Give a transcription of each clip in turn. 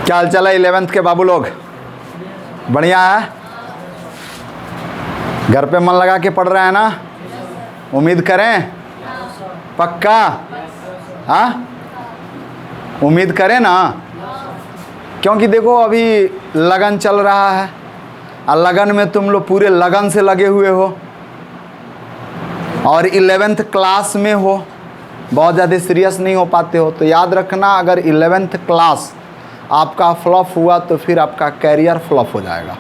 क्या हाल चाल है 11th के बाबू लोग? बढ़िया है? घर पे मन लगा के पढ़ रहे हैं ना? उम्मीद करें? पक्का? हाँ, उम्मीद करें ना, क्योंकि देखो अभी लगन चल रहा है और लगन में तुम लोग पूरे लगन से लगे हुए हो और 11th क्लास में हो, बहुत ज़्यादा सीरियस नहीं हो पाते हो। तो याद रखना, अगर 11th क्लास आपका फ्लॉप हुआ तो फिर आपका कैरियर फ्लॉप हो जाएगा,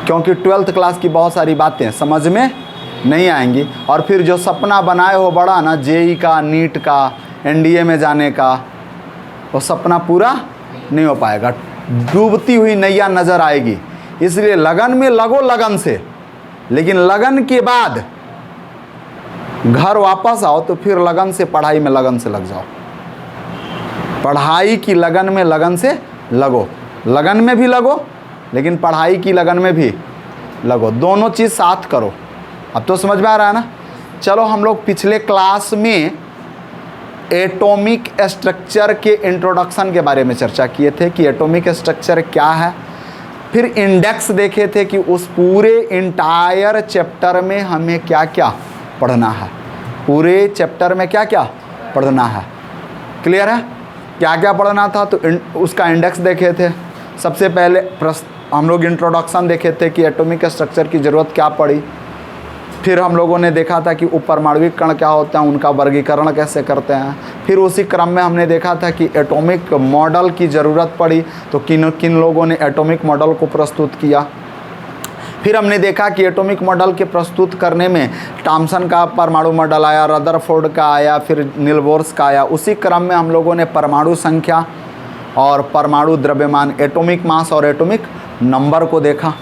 क्योंकि 12th क्लास की बहुत सारी बातें समझ में नहीं आएंगी और फिर जो सपना बनाए हो बड़ा ना, जेई का, नीट का, एनडीए में जाने का, वो सपना पूरा नहीं हो पाएगा, डूबती हुई नैया नज़र आएगी। इसलिए लगन में लगो लगन से, लेकिन लगन के बाद घर वापस आओ तो फिर लगन से, पढ़ाई में लगन से लग जाओ। पढ़ाई की लगन में लगन से लगो, लगन में भी लगो लेकिन पढ़ाई की लगन में भी लगो, दोनों चीज़ साथ करो। अब तो समझ में आ रहा है ना? चलो, हम लोग पिछले क्लास में एटॉमिक स्ट्रक्चर के इंट्रोडक्शन के बारे में चर्चा किए थे कि एटॉमिक स्ट्रक्चर क्या है। फिर इंडेक्स देखे थे कि उस पूरे इंटायर चैप्टर में हमें क्या क्या पढ़ना है, पूरे चैप्टर में क्या क्या पढ़ना है। क्लियर है? क्या क्या पढ़ना था तो उसका इंडेक्स देखे थे। सबसे पहले हम लोग इंट्रोडक्शन देखे थे कि एटॉमिक स्ट्रक्चर की ज़रूरत क्या पड़ी। फिर हम लोगों ने देखा था कि उपपरमाणविक कण क्या होते हैं, उनका वर्गीकरण कैसे करते हैं। फिर उसी क्रम में हमने देखा था कि एटॉमिक मॉडल की ज़रूरत पड़ी, तो किन किन लोगों ने एटॉमिक मॉडल को प्रस्तुत किया। फिर हमने देखा कि एटॉमिक मॉडल के प्रस्तुत करने में थॉम्सन का परमाणु मॉडल आया, रदरफोर्ड का आया, फिर नीलबोर्स का आया। उसी क्रम में हम लोगों ने परमाणु संख्या और परमाणु द्रव्यमान, एटॉमिक मास और एटॉमिक नंबर को देखा।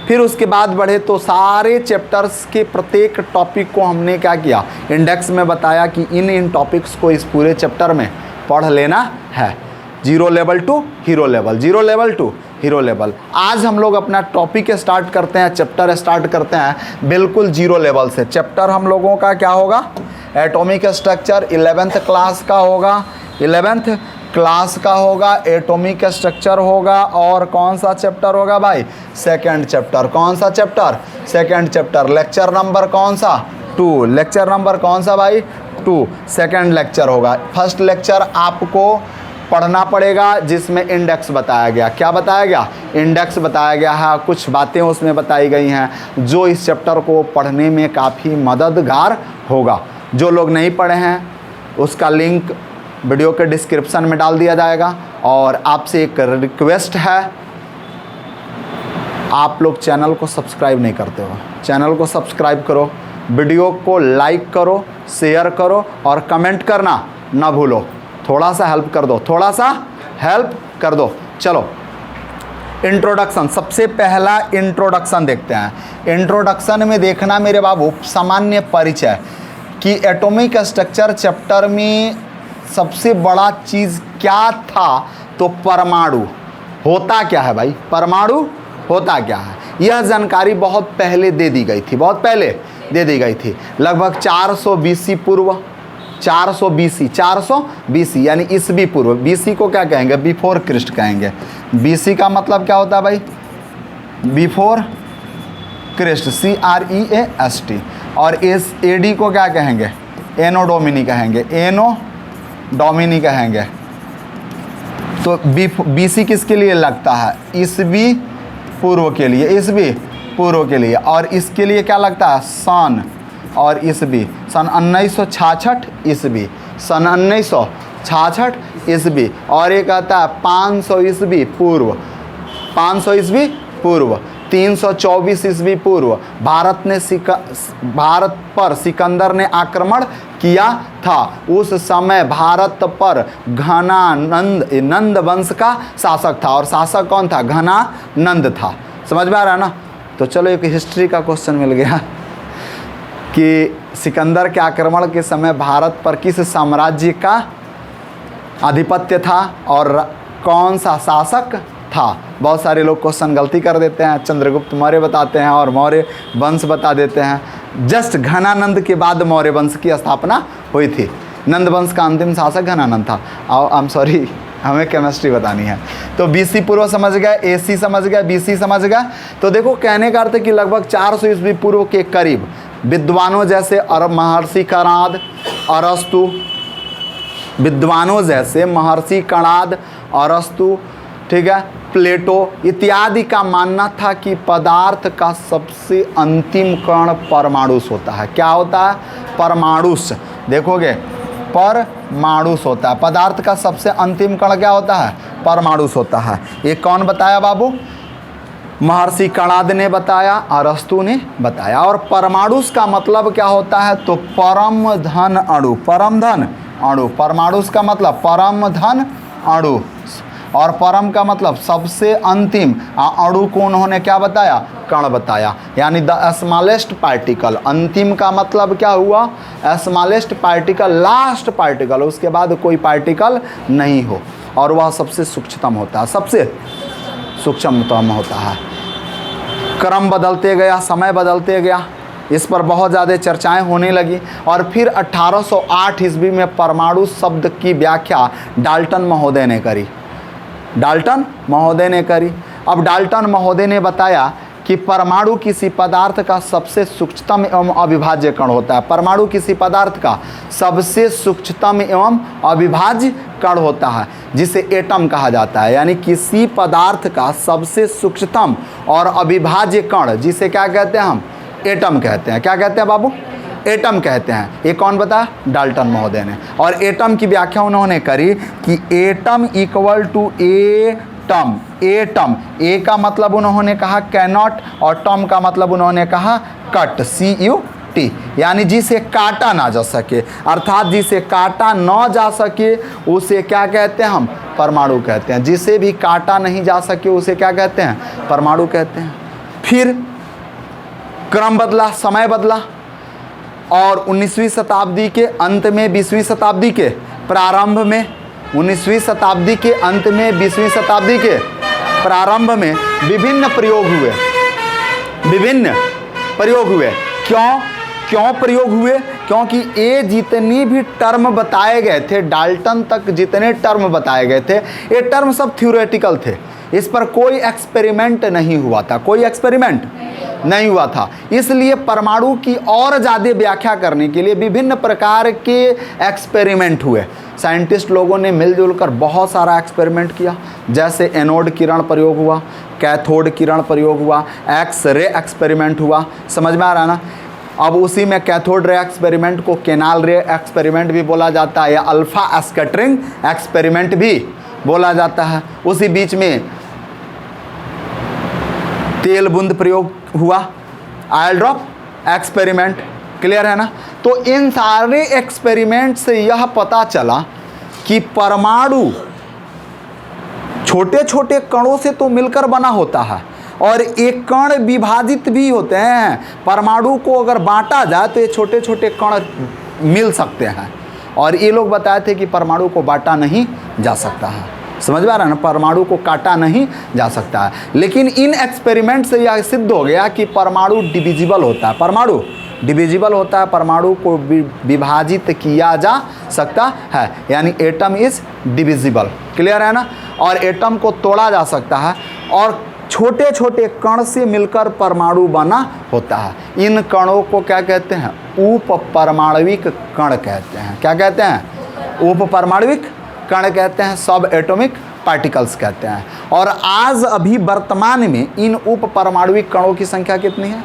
फिर उसके बाद बढ़े तो सारे चैप्टर्स के प्रत्येक टॉपिक को हमने क्या किया, इंडेक्स में बताया कि इन टॉपिक्स को इस पूरे चैप्टर में पढ़ लेना है। Zero level to hero level, zero level to hero level. आज हम लोग अपना टॉपिक स्टार्ट करते हैं, चैप्टर स्टार्ट करते हैं बिल्कुल जीरो लेवल से। चैप्टर हम लोगों का क्या होगा? एटॉमिक स्ट्रक्चर 11th क्लास का होगा, 11th क्लास का होगा, एटॉमिक स्ट्रक्चर होगा। और कौन सा चैप्टर होगा भाई? Second chapter. कौन सा chapter? Second chapter. Lecture number कौन सा? 2। लेक्चर नंबर कौन सा भाई? 2। सेकंड लेक्चर होगा। फर्स्ट लेक्चर आपको पढ़ना पड़ेगा, जिसमें इंडेक्स बताया गया। क्या बताया गया? इंडेक्स बताया गया है। कुछ बातें उसमें बताई गई हैं जो इस चैप्टर को पढ़ने में काफ़ी मददगार होगा। जो लोग नहीं पढ़े हैं उसका लिंक वीडियो के डिस्क्रिप्शन में डाल दिया जाएगा। और आपसे एक रिक्वेस्ट है, आप लोग चैनल को सब्सक्राइब नहीं करते हो, चैनल को सब्सक्राइब करो, वीडियो को लाइक करो, शेयर करो और कमेंट करना ना भूलो। थोड़ा सा हेल्प कर दो, थोड़ा सा हेल्प कर दो। चलो, इंट्रोडक्शन, सबसे पहला इंट्रोडक्शन देखते हैं। इंट्रोडक्शन में देखना मेरे बाबू सामान्य परिचय कि एटॉमिक स्ट्रक्चर चैप्टर में सबसे बड़ा चीज़ क्या था, तो परमाणु होता क्या है भाई, परमाणु होता क्या है, यह जानकारी बहुत पहले दे दी गई थी, बहुत पहले दे दी गई थी। लगभग 400 BC पूर्व, 400 BC यानी ईसवी पूर्व। BC को क्या कहेंगे? बिफोर क्रिस्ट कहेंगे। BC का मतलब क्या होता है भाई? Before Christ, CREAST। और इस AD को क्या कहेंगे? एनो डोमिनी कहेंगे, एनो डोमिनी कहेंगे। तो BC किसके लिए लगता है? ईसवी पूर्व के लिए, ईसवी पूर्व के लिए। और इसके लिए क्या लगता है? सन और ईसवी। सन 1966 ईसवी, सन 1966 ईसवी। और एक आता है 500 ईसवी पूर्व, 500 ईसवी पूर्व, 324 ईसवी पूर्व। भारत पर सिकंदर ने आक्रमण किया था। उस समय भारत पर नंद वंश का शासक था। और शासक कौन था? घनानंद था। समझ में आ रहा है ना? तो चलो, एक हिस्ट्री का क्वेश्चन मिल गया कि सिकंदर के आक्रमण के समय भारत पर किस साम्राज्य का आधिपत्य था और कौन सा शासक था। बहुत सारे लोग क्वेश्चन गलती कर देते हैं, चंद्रगुप्त मौर्य बताते हैं और मौर्य वंश बता देते हैं। जस्ट घनानंद के बाद मौर्य वंश की स्थापना हुई थी। नंद वंश का अंतिम शासक घनानंद था। आई एम सॉरी, हमें केमिस्ट्री बतानी है। तो BC पूर्व समझ गए, AC समझ गए, BC समझ गए। तो देखो कहने का अर्थ है कि लगभग 400 ईस्वी पूर्व के करीब विद्वानों जैसे महर्षि कणाद, अरस्तु, विद्वानों जैसे महर्षि कणाद, अरस्तु, ठीक है, प्लेटो इत्यादि का मानना था कि पदार्थ का सबसे अंतिम कण परमाणुस होता है। क्या होता है? परमाणुस। देखोगे परमाणुस होता है। पदार्थ का सबसे अंतिम कण क्या होता है? परमाणुस होता है। ये कौन बताया बाबू? महर्षि कणाद ने बताया, अरस्तु ने बताया। और परमाणुस का मतलब क्या होता है? तो परम धन अणु, परम धन अणु। परमाणुस का मतलब परम धन अणु, और परम का मतलब सबसे अंतिम। अणु को उन्होंने क्या बताया? कण बताया, यानी द स्मॉलेस्ट पार्टिकल। अंतिम का मतलब क्या हुआ? स्मॉलेस्ट पार्टिकल, लास्ट पार्टिकल, उसके बाद कोई पार्टिकल नहीं हो, और वह सबसे सूक्ष्मतम होता है, सबसे सूक्ष्मतम होता है। क्रम बदलते गया, समय बदलते गया, इस पर बहुत ज़्यादा चर्चाएं होने लगी। और फिर 1808 ईस्वी में परमाणु शब्द की व्याख्या डाल्टन महोदय ने करी। डाल्टन महोदय ने करी। अब डाल्टन महोदय ने बताया कि परमाणु किसी पदार्थ का सबसे सूक्ष्मतम एवं अविभाज्य कण होता है। परमाणु किसी पदार्थ का सबसे सूक्ष्मतम एवं अविभाज्य कण होता है, जिसे एटम कहा जाता है। यानी किसी पदार्थ का सबसे सूक्ष्मतम और अविभाज्य कण, जिसे क्या कहते हैं हम? एटम कहते हैं। क्या कहते हैं बाबू? एटम कहते हैं। ये कौन बताया? डाल्टन महोदय ने। और एटम की व्याख्या उन्होंने करी कि atom equal to atom. Atom, A का मतलब उन्होंने कहा कैनॉट, और टम का मतलब उन्होंने कहा कट, CUT, यानी जिसे काटा ना जा सके, अर्थात जिसे काटा ना जा सके उसे क्या कहते हैं हम? परमाणु कहते हैं। जिसे भी काटा नहीं जा सके उसे क्या कहते हैं? परमाणु कहते हैं। फिर क्रम बदला, समय बदला, और 19वीं शताब्दी के अंत में, 20वीं शताब्दी के प्रारंभ में, 19वीं शताब्दी के अंत में, 20वीं शताब्दी के प्रारंभ में विभिन्न प्रयोग हुए। विभिन्न प्रयोग हुए। क्यों प्रयोग हुए? क्योंकि ये जितनी भी टर्म बताए गए थे, डाल्टन तक जितने टर्म बताए गए थे, ये टर्म सब थ्योरेटिकल थे। इस पर कोई एक्सपेरिमेंट नहीं हुआ था, कोई एक्सपेरिमेंट नहीं हुआ था। इसलिए परमाणु की और ज़्यादा व्याख्या करने के लिए विभिन्न प्रकार के एक्सपेरिमेंट हुए। साइंटिस्ट लोगों ने मिलजुल कर बहुत सारा एक्सपेरिमेंट किया। जैसे एनोड किरण प्रयोग हुआ, कैथोड किरण प्रयोग हुआ, एक्स रे एक्सपेरिमेंट हुआ। समझ में आ रहा है ना? अब उसी में कैथोड रे एक्सपेरिमेंट को केनाल रे एक्सपेरिमेंट भी बोला जाता है, या अल्फा स्कैटरिंग एक्सपेरिमेंट भी बोला जाता है। उसी बीच में तेल बूंद प्रयोग हुआ, ऑयल ड्रॉप एक्सपेरिमेंट। क्लियर है ना? तो इन सारे एक्सपेरिमेंट से यह पता चला कि परमाणु छोटे छोटे कणों से तो मिलकर बना होता है, और एक कण विभाजित भी होते हैं। परमाणु को अगर बांटा जाए तो ये छोटे छोटे कण मिल सकते हैं। और ये लोग बताए थे कि परमाणु को बांटा नहीं जा सकता है। समझ में आ रहा है ना? परमाणु को काटा नहीं जा सकता है। लेकिन इन एक्सपेरिमेंट से यह सिद्ध हो गया कि परमाणु डिविजिबल होता है। परमाणु डिविजिबल होता है, परमाणु को विभाजित किया जा सकता है, यानी एटम इज डिविजिबल। क्लियर है ना? और एटम को तोड़ा जा सकता है, और छोटे छोटे कण से मिलकर परमाणु बना होता है। इन कणों को क्या कहते हैं? उप परमाणविक कण कहते हैं। क्या कहते हैं? उप परमाणविक कण कहते हैं, सब एटॉमिक पार्टिकल्स कहते हैं। और आज अभी वर्तमान में इन उप परमाणविक कणों की संख्या कितनी है?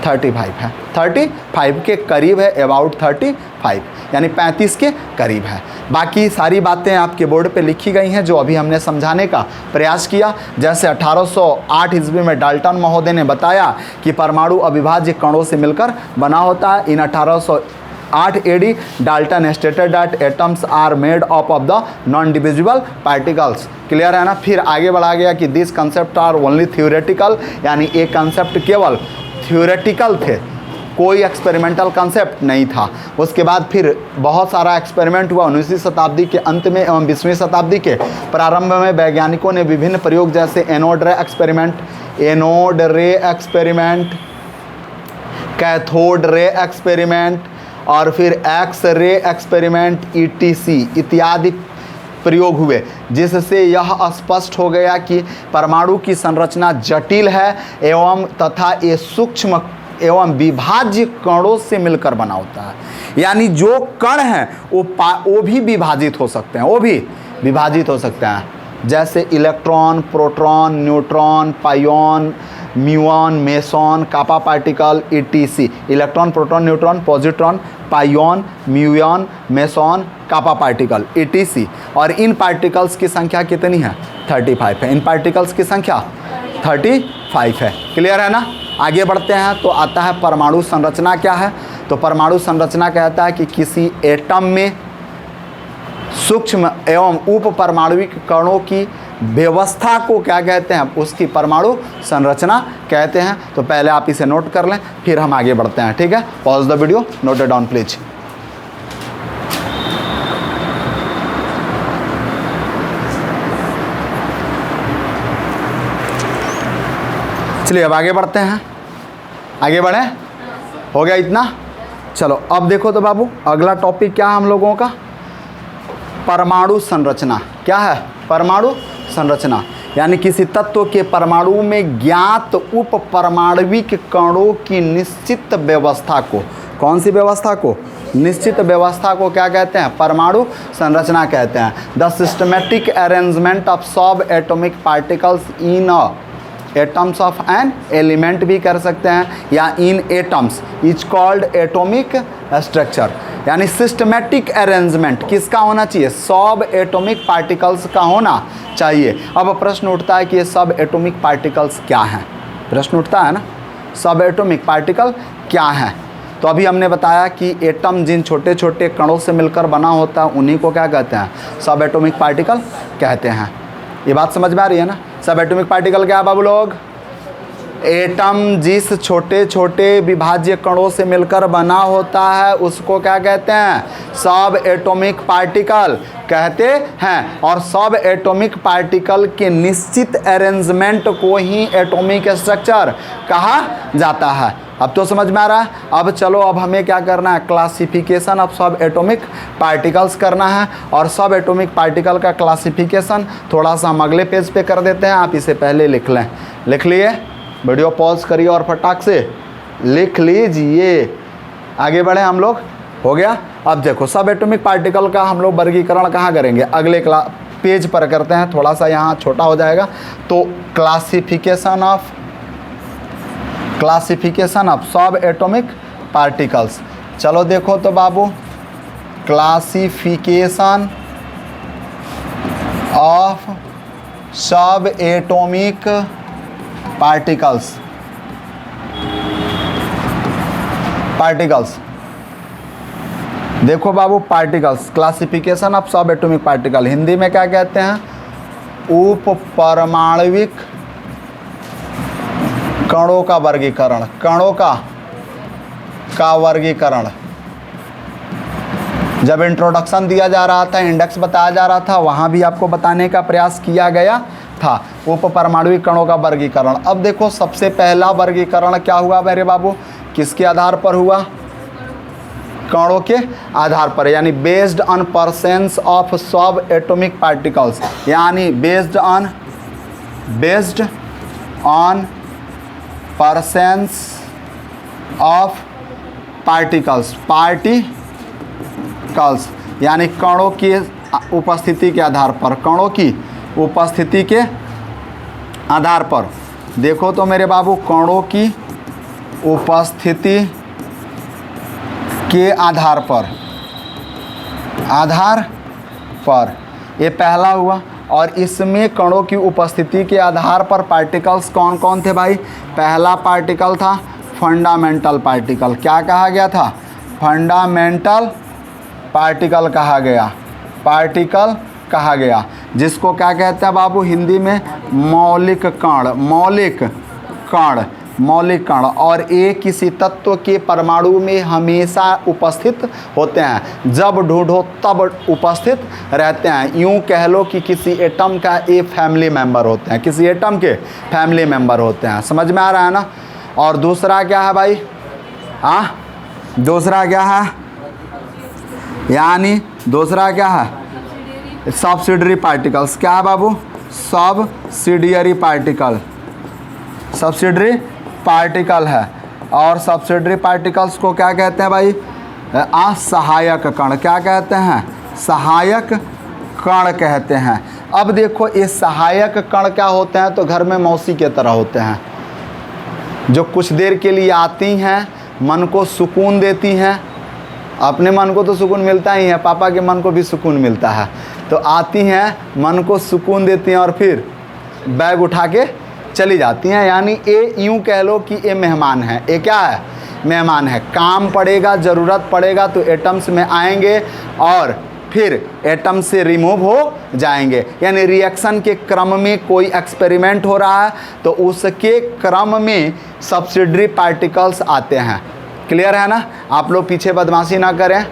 35 है। 35 के करीब है, अबाउट 35, यानी 35 के करीब है। बाकी सारी बातें आपके बोर्ड पे लिखी गई हैं जो अभी हमने समझाने का प्रयास किया। जैसे 1808 ईस्वी में डाल्टन महोदय ने बताया कि परमाणु अविभाज्य कणों से मिलकर बना होता है। In 1808 AD Dalton stated that atoms are made up of the non divisible particles. Clear है ना? फिर आगे बढ़ा गया कि this concept are only theoretical, यानी ये कंसेप्ट केवल थ्योरेटिकल थे, कोई एक्सपेरिमेंटल कंसेप्ट नहीं था। उसके बाद फिर बहुत सारा एक्सपेरिमेंट हुआ 19वीं शताब्दी के अंत में एवं 20वीं शताब्दी के प्रारंभ में। वैज्ञानिकों ने विभिन्न प्रयोग जैसे एनोड रे एक्सपेरिमेंट, कैथोड रे एक्सपेरिमेंट, और फिर एक्स रे एक्सपेरिमेंट, ETC इत्यादि प्रयोग हुए, जिससे यह स्पष्ट हो गया कि परमाणु की संरचना जटिल है एवं तथा ये सूक्ष्म एवं विभाज्य कणों से मिलकर बना होता है। यानी जो कण हैं वो भी विभाजित हो सकते हैं, वो भी विभाजित हो सकते हैं, जैसे electron, proton, neutron, pion, muon, meson, kappa particle etc। Electron, proton, neutron, positron, pion, muon, meson, kappa particle etc। और इन पार्टिकल्स की संख्या कितनी है? 35 है। इन पार्टिकल्स की संख्या 35 है। क्लियर है ना? आगे बढ़ते हैं तो आता है परमाणु संरचना क्या है। तो परमाणु संरचना कहता है कि किसी एटम में सूक्ष्म एवं उप परमाणुविक कणों की व्यवस्था को क्या कहते हैं? उसकी परमाणु संरचना कहते हैं। तो पहले आप इसे नोट कर लें, फिर हम आगे बढ़ते हैं। ठीक है, pause the video, note it down please. चलिए अब आगे बढ़ते हैं। आगे बढ़े? हो गया इतना? चलो अब देखो तो बाबू, अगला टॉपिक क्या है हम लोगों का? परमाणु संरचना। क्या है? परमाणु संरचना। यानी किसी तत्व के परमाणु में ज्ञात उप परमाणुविक कणों की निश्चित व्यवस्था को, कौन सी व्यवस्था को? निश्चित व्यवस्था को क्या कहते हैं? परमाणु संरचना कहते हैं। The systematic arrangement of subatomic particles in atoms of an element भी कर सकते हैं, या in atoms is called atomic structure. यानी सिस्टमेटिक अरेंजमेंट किसका होना चाहिए? सब एटॉमिक पार्टिकल्स का होना चाहिए। अब प्रश्न उठता है कि ये सब एटॉमिक पार्टिकल्स क्या हैं? प्रश्न उठता है ना, सब एटॉमिक पार्टिकल क्या हैं? तो अभी हमने बताया कि एटम जिन छोटे छोटे कणों से मिलकर बना होता है उन्हीं को क्या कहते हैं? सब एटॉमिक पार्टिकल कहते हैं। ये बात समझ में आ रही है ना? सब एटॉमिक पार्टिकल क्या है बाबू लोग? एटम जिस छोटे छोटे विभाज्य कणों से मिलकर बना होता है उसको क्या कहते हैं? सब एटॉमिक पार्टिकल कहते हैं। और सब एटॉमिक पार्टिकल के निश्चित अरेंजमेंट को ही एटॉमिक स्ट्रक्चर कहा जाता है। अब तो समझ में आ रहा है? अब चलो, अब हमें क्या करना है? Classification of subatomic particles करना है। और सब एटॉमिक पार्टिकल का क्लासिफिकेशन थोड़ा सा हम अगले पेज पे कर देते हैं, आप इसे पहले लिख लें। लिख लिए? वीडियो पॉज करिए और फटाक से लिख लीजिए। आगे बढ़े हम लोग। हो गया? अब देखो, सब एटॉमिक पार्टिकल का हम लोग वर्गीकरण कहाँ करेंगे? अगले पेज पर करते हैं, थोड़ा सा यहाँ छोटा हो जाएगा। तो classification of subatomic particles. चलो देखो तो बाबू, classification of subatomic particles. देखो बाबू, पार्टिकल्स, क्लासिफिकेशन ऑफ सब एटॉमिक पार्टिकल, हिंदी में क्या कहते हैं? उप परमाणुविक कणों का वर्गीकरण। कणों का वर्गीकरण। जब इंट्रोडक्शन दिया जा रहा था, इंडेक्स बताया जा रहा था, वहाँ भी आपको बताने का प्रयास किया गया था। उप परमाणुविक कणों का वर्गीकरण। अब देखो, सबसे पहला वर्गीकरण क्या हुआ मेरे बाबू? किसके आधार पर हुआ? कणों के आधार पर, यानी based on presence of subatomic particles. यानी based on presence of particles. यानी कणों की उपस्थिति के आधार पर, कणों की उपस्थिति के आधार पर। देखो तो मेरे बाबू, कणों की उपस्थिति के आधार पर ये पहला हुआ। और इसमें कणों की उपस्थिति के आधार पर पार्टिकल्स कौन कौन थे भाई? पहला पार्टिकल था फंडामेंटल पार्टिकल। क्या कहा गया था? फंडामेंटल पार्टिकल कहा गया, जिसको क्या कहते हैं बाबू हिंदी में? मौलिक कण। और ये किसी तत्व के परमाणु में हमेशा उपस्थित होते हैं, जब ढूंढो तब उपस्थित रहते हैं। यूँ कह लो कि किसी एटम का ये फैमिली मेंबर होते हैं, किसी एटम के फैमिली मेंबर होते हैं। समझ में आ रहा है ना? और दूसरा क्या है भाई? दूसरा क्या है? यानी दूसरा क्या है? Subsidiary particles. क्या है बाबू? सब्सिडियरी पार्टिकल, सब्सिडरी पार्टिकल है। और सब्सिडरी पार्टिकल्स को क्या कहते हैं भाई? असहायक कण। क्या कहते हैं? सहायक कण कहते हैं। अब देखो ये सहायक कण क्या होते हैं, तो घर में मौसी के तरह होते हैं, जो कुछ देर के लिए आती हैं, मन को सुकून देती हैं। अपने मन को तो सुकून मिलता ही है, पापा के मन को भी सुकून मिलता है। तो आती हैं, मन को सुकून देती हैं और फिर बैग उठा के चली जाती हैं। यानी ये यूँ कह लो कि ये मेहमान है। ये क्या है? मेहमान है। काम पड़ेगा, ज़रूरत पड़ेगा तो एटम्स में आएंगे और फिर एटम से रिमूव हो जाएंगे। यानी रिएक्शन के क्रम में कोई एक्सपेरिमेंट हो रहा है तो उसके क्रम में सब्सिडरी पार्टिकल्स आते हैं। क्लियर है ना? आप लोग पीछे बदमाशी ना करें,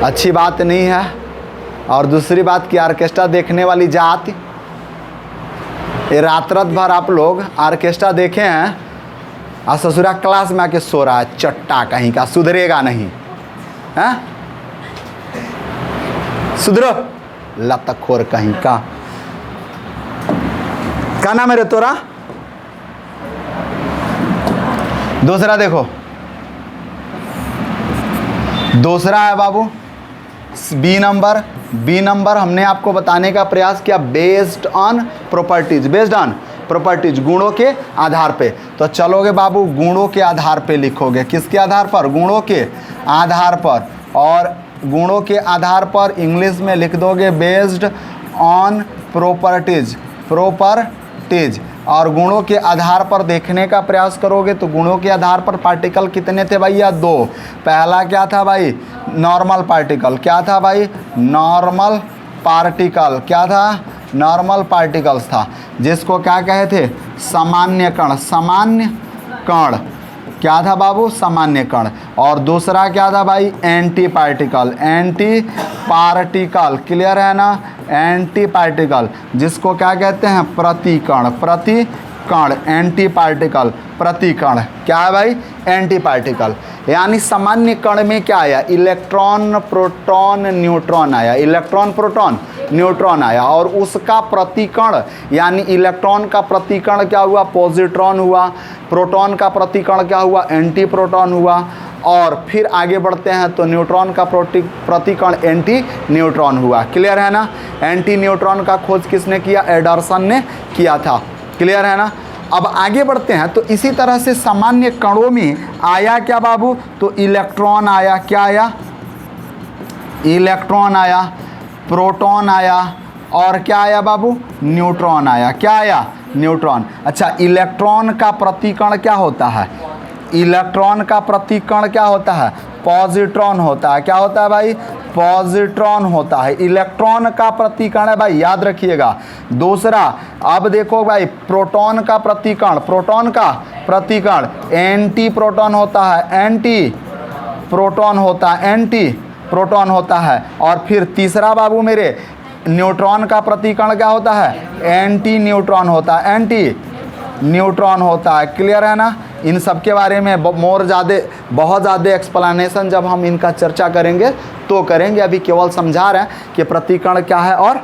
अच्छी बात नहीं है। और दूसरी बात कि ऑर्केस्ट्रा देखने वाली जात, ये रात भर आप लोग ऑर्केस्ट्रा देखे हैं और ससुरा क्लास में आके सो रहा है, चट्टा कहीं का, सुधरेगा नहीं है? सुधरो लतखोर कहीं का। क्या नाम है रे तोरा? दूसरा देखो, दूसरा है बाबू बी नंबर। बी नंबर हमने आपको बताने का प्रयास किया based on properties, based on properties, गुणों के आधार पे। तो चलोगे बाबू गुणों के आधार पे लिखोगे। किसके आधार पर? गुणों के आधार पर। और गुणों के आधार पर इंग्लिश में लिख दोगे बेस्ड ऑन प्रॉपर्टीज, प्रॉपर्टीज। और गुणों के आधार पर देखने का प्रयास करोगे तो गुणों के आधार पर पार्टिकल कितने थे भैया? 2। पहला क्या था भाई? Normal particle. क्या था भाई? Normal particle. क्या था? नॉर्मल पार्टिकल्स था, जिसको क्या कहे थे? सामान्य कण। सामान्य कण क्या था बाबू? सामान्य कण। और दूसरा क्या था भाई? Anti particle. Anti particle, clear है ना? एंटी पार्टिकल, जिसको क्या कहते हैं? प्रतिकण। प्रतिकण, एंटी पार्टिकल, प्रतिकण। क्या है भाई? Anti particle. यानी सामान्य कण में क्या आया? इलेक्ट्रॉन, प्रोटॉन, न्यूट्रॉन आया। इलेक्ट्रॉन, प्रोटॉन, न्यूट्रॉन आया। और उसका प्रतिकण यानी इलेक्ट्रॉन का प्रतिकण क्या हुआ? पॉजिट्रॉन हुआ। प्रोटॉन का प्रतिकण क्या हुआ? एंटी प्रोटॉन हुआ। और फिर आगे बढ़ते हैं तो न्यूट्रॉन का प्रतिकण एंटी न्यूट्रॉन हुआ। क्लियर है ना? एंटी न्यूट्रॉन का खोज किसने किया? एडरसन ने किया था। क्लियर है ना? अब आगे बढ़ते हैं तो इसी तरह से सामान्य कणों में आया क्या बाबू? तो इलेक्ट्रॉन आया। क्या आया? इलेक्ट्रॉन आया, प्रोटॉन आया और क्या आया बाबू? न्यूट्रॉन आया। क्या आया? न्यूट्रॉन। अच्छा, इलेक्ट्रॉन का प्रतिकण क्या होता है? इलेक्ट्रॉन का प्रतिकण क्या होता है? पॉजिट्रॉन होता है। क्या होता है भाई? पॉजिट्रॉन होता है। इलेक्ट्रॉन का प्रतिकण है भाई, याद रखिएगा। दूसरा, अब देखो भाई प्रोटॉन का प्रतिकण, प्रोटॉन का प्रतिकण एंटी प्रोटॉन होता है। एंटी प्रोटॉन होता है, एंटी प्रोटॉन होता है। और फिर तीसरा बाबू मेरे, न्यूट्रॉन का प्रतिकण क्या होता है? एंटी न्यूट्रॉन होता है। एंटी न्यूट्रॉन होता है। क्लियर है ना? इन सब के बारे में बहुत ज़्यादा एक्सप्लेनेशन जब हम इनका चर्चा करेंगे तो करेंगे। अभी केवल समझा रहे हैं कि प्रतिकण क्या है और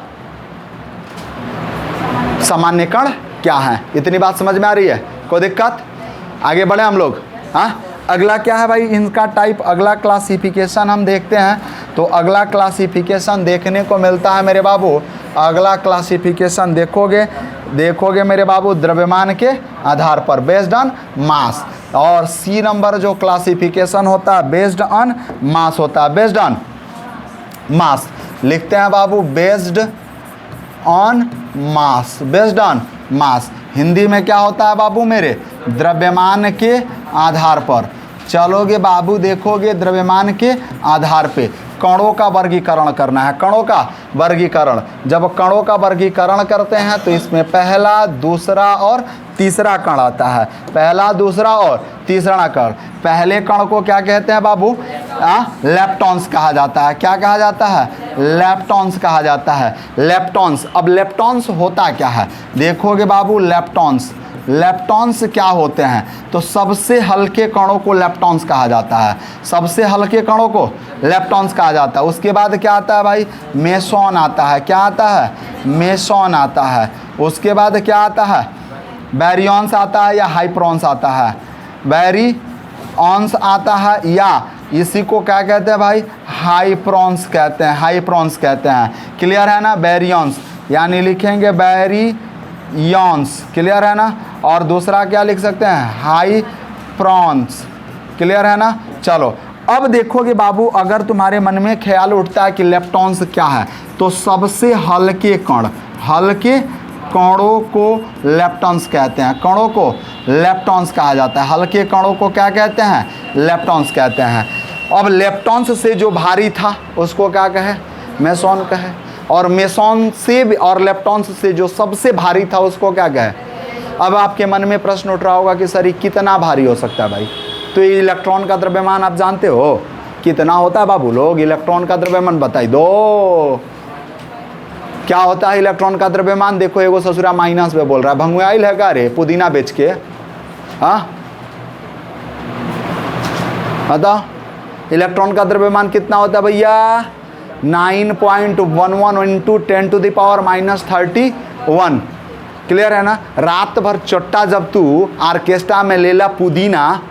सामान्य कण क्या है। इतनी बात समझ में आ रही है? कोई दिक्कत? आगे बढ़े हम लोग। हाँ, अगला क्या है भाई? इनका टाइप, अगला क्लासिफिकेशन हम देखते हैं। तो अगला क्लासिफिकेशन देखने को मिलता है मेरे बाबू, अगला क्लासिफिकेशन देखोगे मेरे बाबू द्रव्यमान के आधार पर, बेस्ड ऑन मास। और सी नंबर जो क्लासिफिकेशन होता है बेस्ड ऑन मास होता है। बेस्ड ऑन मास लिखते हैं बाबू, based on mass. Based on mass Hindi में क्या होता है बाबू मेरे? द्रव्यमान के आधार पर। चलोगे बाबू, देखोगे द्रव्यमान के आधार पे कणों का वर्गीकरण करना है। कणों का वर्गीकरण, जब कणों का वर्गीकरण करते हैं तो इसमें पहला, दूसरा और तीसरा कण आता है। पहला, दूसरा और तीसरा कण। पहले कण को क्या कहते हैं बाबू? लेप्टॉन्स कहा जाता है। क्या कहा जाता है? लेप्टॉन्स कहा जाता है। लेप्टॉन्स। अब लेप्टॉन्स होता क्या है? देखोगे बाबू, लेप्टॉन्स लेप्टॉन्स क्या होते हैं? तो सबसे हल्के कणों को लेप्टॉन्स कहा जाता है, सबसे हल्के कणों को लेप्टॉन्स कहा जाता है। उसके बाद क्या आता है भाई? मेसॉन आता है। क्या आता है? मेसॉन आता है। उसके बाद क्या आता है? बैरियॉन्स आता है या हाइप्रॉन्स आता है? बैरियॉन्स आता है या इसी को क्या कहते हैं भाई? हाइप्रॉन्स कहते हैं, हाइप्रॉन्स कहते हैं। क्लियर है ना? बैरियॉन्स यानी लिखेंगे बैरियॉन्स, क्लियर है ना? और दूसरा क्या लिख सकते हैं? हाइप्रॉन्स, क्लियर है ना? चलो अब देखोगे बाबू, अगर तुम्हारे मन में ख्याल उठता है कि लेप्टॉन्स क्या है, तो सबसे हल्के कण, हल्के कणों को लेप्टॉन्स कहते हैं, कणों को लेप्टॉन्स कहा जाता है। हल्के कणों को क्या कहते हैं? लेप्टॉन्स कहते हैं। अब लेप्टॉन्स से जो भारी था उसको क्या कहे? मेसॉन कहे। और मेसॉन से भी और लेप्टॉन्स से जो सबसे भारी था उसको क्या कहे? अब आपके मन में प्रश्न उठ रहा होगा कि सर ये कितना भारी हो सकता है भाई? तो ये इलेक्ट्रॉन का द्रव्यमान आप जानते हो कितना होता है बाबू लोग? इलेक्ट्रॉन का द्रव्यमान बताई दो, क्या होता है इलेक्ट्रॉन का द्रव्यमान? देखो एगो ससुरा माइनस में बोल रहा है, भंगुआइल है का रे पुदीना बेच के? हाँ बताओ, इलेक्ट्रॉन का द्रव्यमान कितना होता है भैया? 9.11 इंटू 10⁻31। क्लियर है ना? रात भर चट्टा जब तू ऑर्केस्ट्रा में लेला पुदीना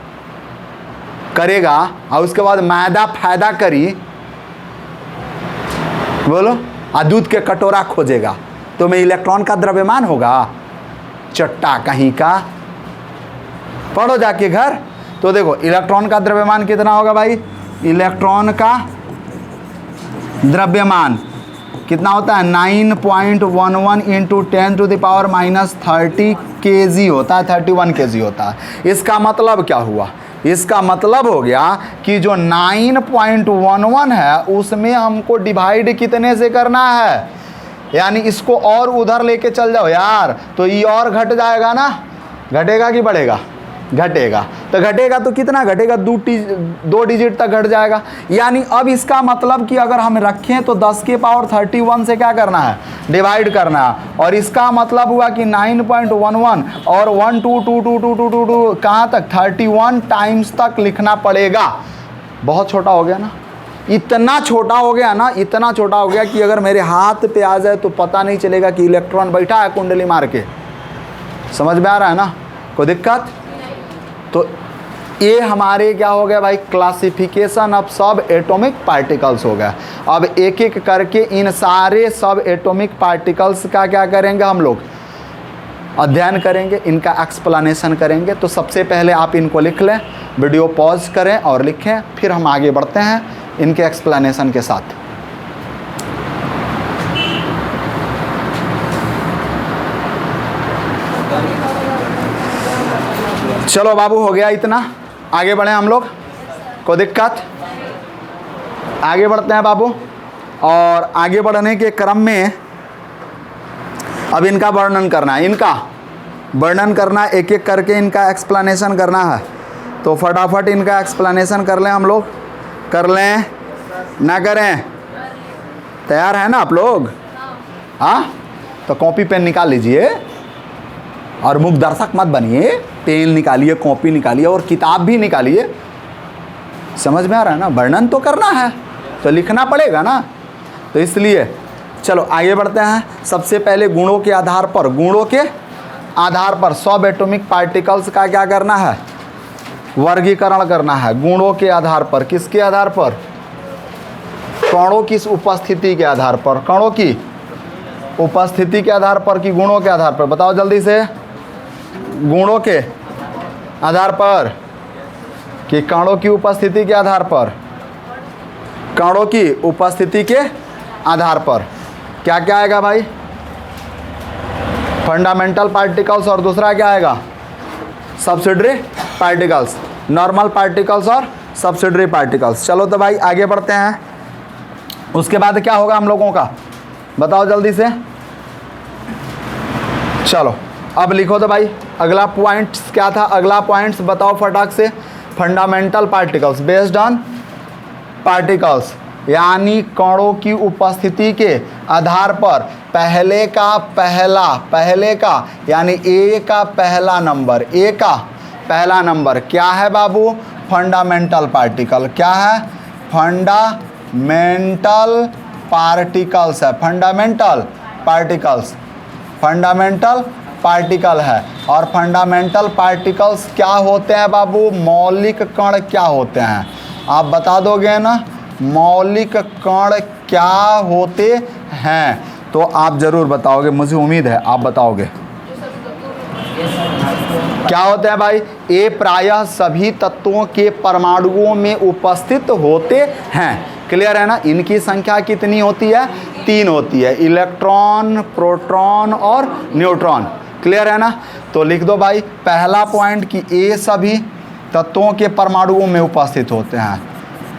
करेगा और उसके बाद मैदा फायदा करी, बोलो, और दूध के कटोरा खोजेगा, तो में इलेक्ट्रॉन का द्रव्यमान होगा? चट्टा कहीं का, पढ़ो जाके घर। तो देखो इलेक्ट्रॉन का द्रव्यमान कितना होगा भाई? इलेक्ट्रॉन का द्रव्यमान कितना होता है? 9.11 इंटू 10⁻30 kg होता है, 31 kg होता है। इसका मतलब क्या हुआ? इसका मतलब हो गया कि जो 9.11 है उसमें हमको डिवाइड कितने से करना है? यानी इसको और उधर लेके चल जाओ यार, तो ये और घट जाएगा ना? घटेगा कि बढ़ेगा? घटेगा। तो घटेगा तो कितना घटेगा? 2 डिजिट तक घट जाएगा। यानी अब इसका मतलब कि अगर हम रखें तो 10 के पावर 31 से क्या करना है? डिवाइड करना है। और इसका मतलब हुआ कि 9.11 और 1 2 2 2 2 2 2 2 कहाँ तक? 31 टाइम्स तक लिखना पड़ेगा। बहुत छोटा हो गया ना? इतना छोटा हो गया ना, इतना छोटा हो गया कि अगर मेरे हाथ पे आ जाए तो पता नहीं चलेगा कि इलेक्ट्रॉन बैठा है कुंडली मार के। समझ में आ रहा है ना? कोई दिक्कत? तो ये हमारे क्या हो गया भाई? Classification of subatomic particles हो गया। अब एक एक करके इन सारे सब एटॉमिक पार्टिकल्स का क्या करेंगे हम लोग? अध्ययन करेंगे, इनका एक्सप्लेनेशन करेंगे। तो सबसे पहले आप इनको लिख लें, वीडियो पॉज करें और लिखें, फिर हम आगे बढ़ते हैं इनके एक्सप्लेनेशन के साथ। चलो बाबू हो गया इतना, आगे बढ़े हम लोग। कोई दिक्कत? आगे बढ़ते हैं बाबू। और आगे बढ़ने के क्रम में अब इनका वर्णन करना है, इनका वर्णन करना, एक एक करके इनका एक्सप्लेनेशन करना है। तो फटाफट इनका एक्सप्लेनेशन कर लें हम लोग। कर लें ना करें? तैयार है ना आप लोग? हाँ, तो कॉपी पेन निकाल लीजिए और मूक दर्शक मत बनिए। पेन निकालिए, कॉपी निकालिए और किताब भी निकालिए। समझ में आ रहा है ना? वर्णन तो करना है तो लिखना पड़ेगा ना, तो इसलिए चलो आगे बढ़ते हैं। सबसे पहले गुणों के आधार पर, गुणों के आधार पर सब एटॉमिक पार्टिकल्स का क्या करना है? वर्गीकरण करना है। गुणों के आधार पर, किसके आधार पर? कणों की उपस्थिति के आधार पर, कणों की उपस्थिति के आधार पर कि गुणों के आधार पर? बताओ जल्दी से। गुणों के आधार पर कि कणों की उपस्थिति के आधार पर? कणों की उपस्थिति के आधार पर क्या क्या आएगा भाई? फंडामेंटल पार्टिकल्स और दूसरा क्या आएगा? सब्सिडरी पार्टिकल्स, नॉर्मल पार्टिकल्स और सब्सिडरी पार्टिकल्स। चलो तो भाई आगे बढ़ते हैं। उसके बाद क्या होगा हम लोगों का? बताओ जल्दी से। चलो अब लिखो तो भाई, अगला पॉइंट्स क्या था? अगला पॉइंट्स बताओ फटाक से। Fundamental particles, based on particles, यानी कणों की उपस्थिति के आधार पर पहले का यानी ए का पहला नंबर क्या है बाबू? Fundamental particle. क्या है? फंडामेंटल पार्टिकल्स है। फंडामेंटल पार्टिकल है। और फंडामेंटल पार्टिकल्स क्या होते हैं बाबू? मौलिक कण क्या होते हैं? आप बता दोगे ना मौलिक कण क्या होते हैं? तो आप जरूर बताओगे, मुझे उम्मीद है आप बताओगे। क्या होते हैं भाई? ये प्रायः सभी तत्वों के परमाणुओं में उपस्थित होते हैं। क्लियर है ना? इनकी संख्या कितनी होती है? 3 होती है, इलेक्ट्रॉन, प्रोटॉन और न्यूट्रॉन। क्लियर है ना? तो लिख दो भाई पहला पॉइंट कि ये सभी तत्वों के परमाणुओं में उपस्थित होते हैं।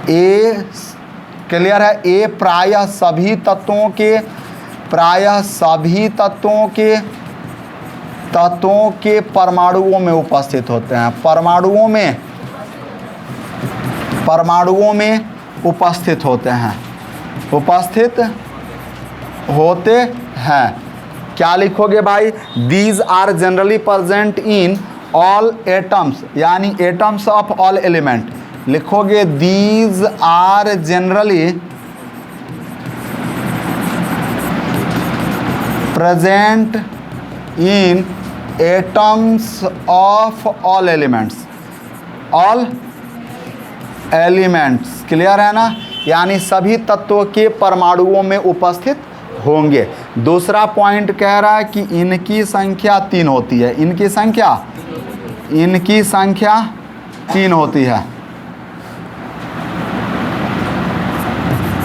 ए क्लियर है? ए प्रायः सभी तत्वों के परमाणुओं में उपस्थित होते हैं। परमाणुओं में उपस्थित होते हैं। क्या लिखोगे भाई? These are generally present in all atoms, यानी एटम्स ऑफ ऑल एलिमेंट। लिखोगे these are generally present in atoms of all elements. Clear है ना? यानी सभी तत्वों के परमाणुओं में उपस्थित होंगे। दूसरा पॉइंट कह रहा है कि इनकी संख्या 3 होती है। इनकी संख्या 3 होती है।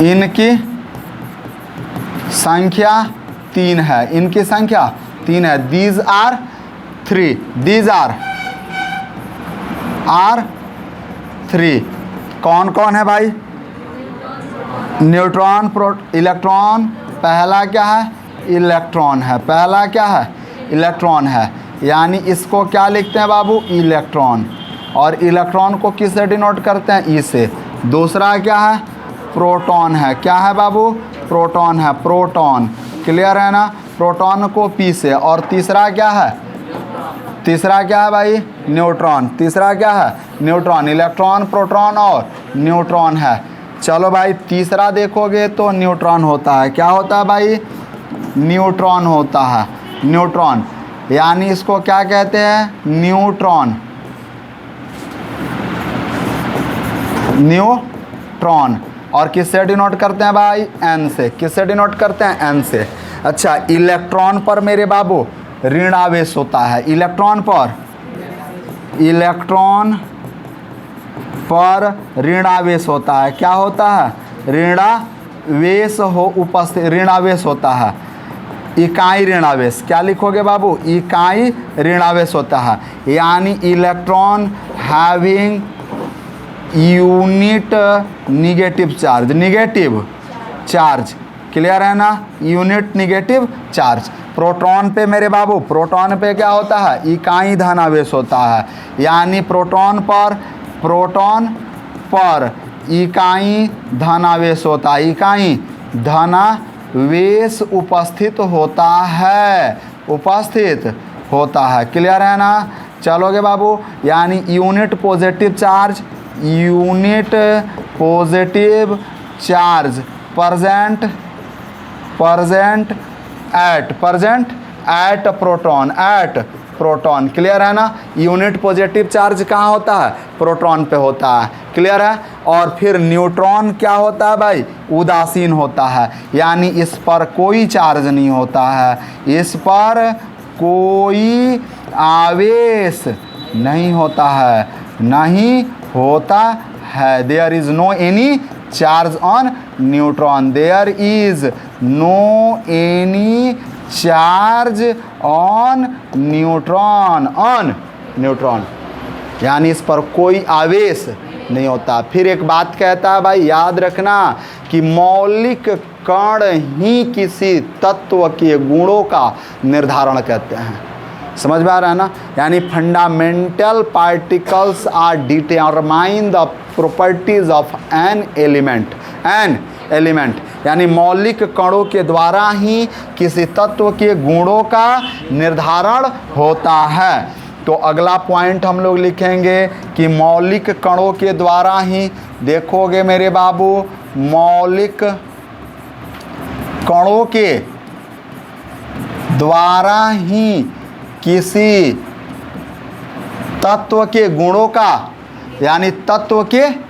इनकी संख्या 3 है। इनकी संख्या 3 है। These are 3। These are 3। कौन कौन है भाई? Neutron, electron. पहला क्या है? इलेक्ट्रॉन है। पहला क्या है? इलेक्ट्रॉन है। यानी इसको क्या लिखते हैं बाबू? इलेक्ट्रॉन। और इलेक्ट्रॉन को किससे डिनोट करते हैं? ई से। दूसरा क्या है? प्रोटॉन है। क्या है बाबू? प्रोटॉन है। प्रोटॉन। क्लियर है ना? प्रोटॉन को पी से। और तीसरा क्या है? तीसरा क्या है भाई? न्यूट्रॉन। तीसरा क्या है? न्यूट्रॉन। इलेक्ट्रॉन, प्रोटॉन और न्यूट्रॉन है। चलो भाई तीसरा देखोगे तो न्यूट्रॉन होता है। क्या होता है भाई? न्यूट्रॉन होता है। न्यूट्रॉन यानी इसको क्या कहते हैं? न्यूट्रॉन। और किससे डिनोट करते हैं भाई? एन से। किससे डिनोट करते हैं? एन से। अच्छा, इलेक्ट्रॉन पर मेरे बाबू ऋण आवेश होता है। इलेक्ट्रॉन पर ऋण आवेश होता है। क्या होता है? ऋण आवेश होता है। इकाई ऋण आवेश। क्या लिखोगे बाबू? इकाई ऋण आवेश होता है। यानी electron having unit negative charge. Clear है ना? Unit negative charge. प्रोटॉन पे मेरे बाबू, प्रोटॉन पे क्या होता है? इकाई धनावेश होता है। यानी प्रोटॉन पर इकाई धनावेश होता है। इकाई धनावेश उपस्थित होता है। क्लियर है ना? चलोगे बाबू। यानी unit positive charge present at proton. Clear है ना? यूनिट पॉजिटिव चार्ज कहाँ होता है? प्रोटॉन पे होता है। क्लियर है? और फिर न्यूट्रॉन क्या होता है भाई? उदासीन होता है। यानी इस पर कोई चार्ज नहीं होता है। इस पर कोई आवेश नहीं होता है। There is no any charge on neutron. There is no any charge on neutron. यानी इस पर कोई आवेश नहीं होता। फिर एक बात कहता है भाई, याद रखना कि मौलिक कण ही किसी तत्व के गुणों का निर्धारण करते हैं। समझ में आ रहा है ना। यानी fundamental particles are determine the properties of an element यानी मौलिक कणों के द्वारा ही किसी तत्व के गुणों का निर्धारण होता है। तो अगला पॉइंट हम लोग लिखेंगे कि मौलिक कणों के द्वारा ही, देखोगे मेरे बाबू, मौलिक कणों के द्वारा ही किसी तत्व के गुणों का, यानी तत्व के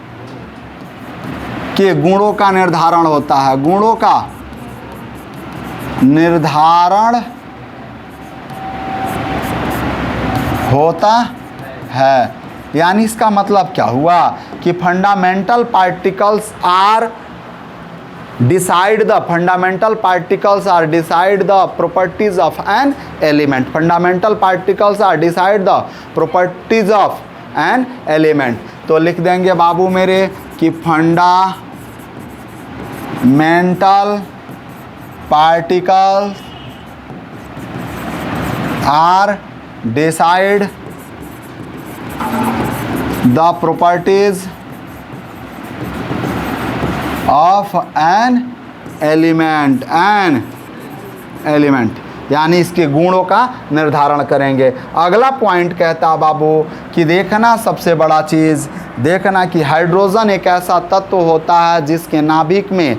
गुणों का निर्धारण होता है, गुणों का निर्धारण होता है। यानी इसका मतलब क्या हुआ कि fundamental particles are decide the properties of an element. Fundamental particles are decide the properties of an element. तो लिख देंगे बाबू मेरे कि fundamental particles are decide the properties of an element, यानी इसके गुणों का निर्धारण करेंगे। अगला पॉइंट कहता बाबू कि देखना, सबसे बड़ा चीज़ देखना कि हाइड्रोजन एक ऐसा तत्व होता है जिसके नाभिक में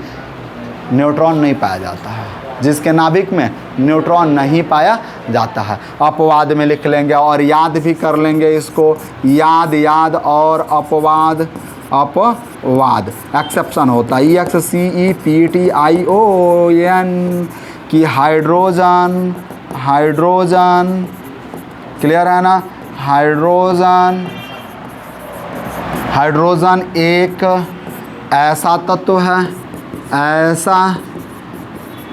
न्यूट्रॉन नहीं पाया जाता है, जिसके नाभिक में न्यूट्रॉन नहीं पाया जाता है। अपवाद में लिख लेंगे और याद भी कर लेंगे इसको, याद और अपवाद एक्सेप्शन होता है EXCEPTION कि हाइड्रोजन क्लियर है ना। हाइड्रोजन एक ऐसा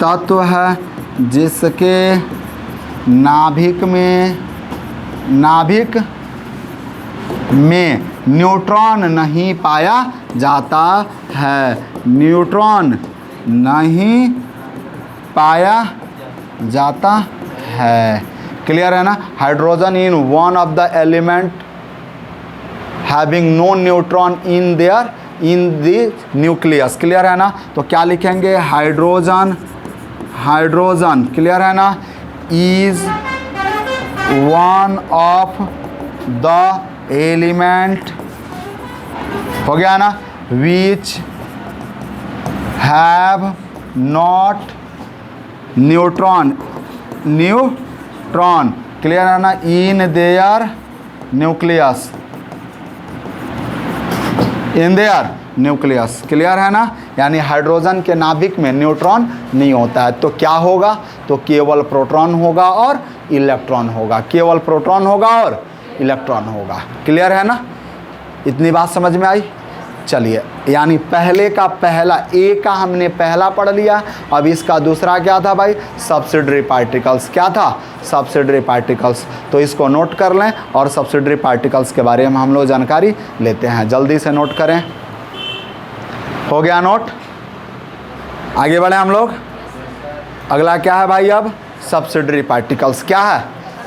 तत्व है जिसके नाभिक में न्यूट्रॉन नहीं पाया जाता है, न्यूट्रॉन नहीं पाया जाता है। क्लियर है ना। Hydrogen in one of the element having no neutron in the nucleus. Clear है ना। तो क्या लिखेंगे, हाइड्रोजन क्लियर है ना, is one of the element, हो गया ना, which have not neutron clear है ना, इन देयर न्यूक्लियस, क्लियर है ना। यानी हाइड्रोजन के नाभिक में न्यूट्रॉन नहीं होता है, तो क्या होगा, तो केवल प्रोटॉन होगा और इलेक्ट्रॉन होगा, केवल प्रोटॉन होगा और इलेक्ट्रॉन होगा। क्लियर है ना, इतनी बात समझ में आई। चलिए, यानी पहले का पहला ए का हमने पहला पढ़ लिया। अब इसका दूसरा क्या था भाई, सब्सिडरी पार्टिकल्स। क्या था, सब्सिडरी पार्टिकल्स। तो इसको नोट कर लें और सब्सिडरी पार्टिकल्स के बारे में हम लोग जानकारी लेते हैं। जल्दी से नोट करें, हो गया नोट। आगे बढ़े हम लोग। अगला क्या है भाई, अब सब्सिडरी पार्टिकल्स। क्या है,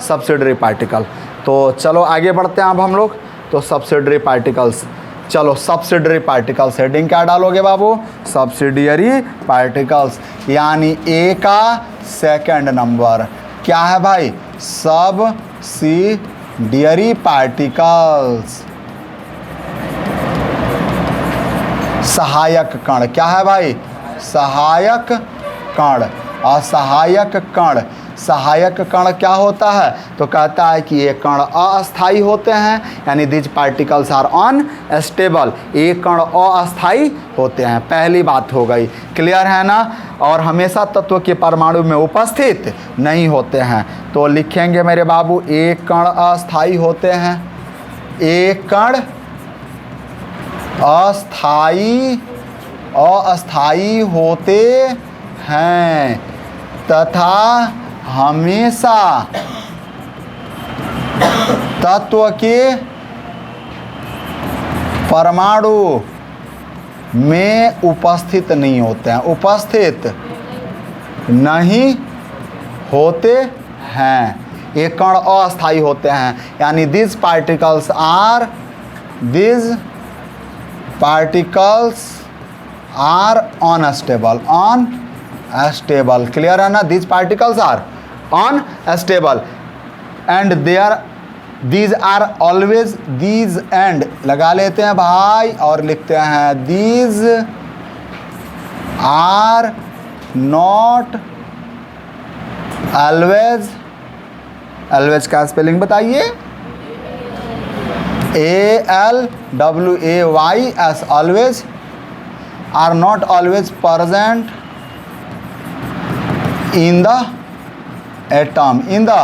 सब्सिडरी पार्टिकल। तो चलो आगे बढ़ते हैं अब हम लोग। तो सब्सिडरी पार्टिकल्स, चलो सब्सिडरी पार्टिकल्स हेडिंग क्या डालोगे बाबू, सब्सिडियरी पार्टिकल्स। यानी ए का सेकंड नंबर क्या है भाई, सब्सिडियरी पार्टिकल्स। सहायक कण क्या है भाई, सहायक कण। असहायक कण, सहायक कण क्या होता है, तो कहता है कि ये कण अस्थाई होते हैं, यानी दिज पार्टिकल्स आर अनस्टेबल, ये कण अस्थाई होते हैं। पहली बात हो गई, क्लियर है ना। और हमेशा तत्व के परमाणु में उपस्थित नहीं होते हैं। तो लिखेंगे मेरे बाबू, एक कण अस्थाई होते हैं, एक कण अस्थाई होते हैं तथा हमेशा तत्व के परमाणु में उपस्थित नहीं होते हैं, उपस्थित नहीं होते हैं। ये कण अस्थाई होते हैं, यानी these particles are unstable, unstable, clear है ना? these particles are unstable and these are always, these and लगा लेते हैं भाई और लिखते हैं these are not always, always का स्पेलिंग बताइए, ALWAYS, always, are not always present in the atom, in the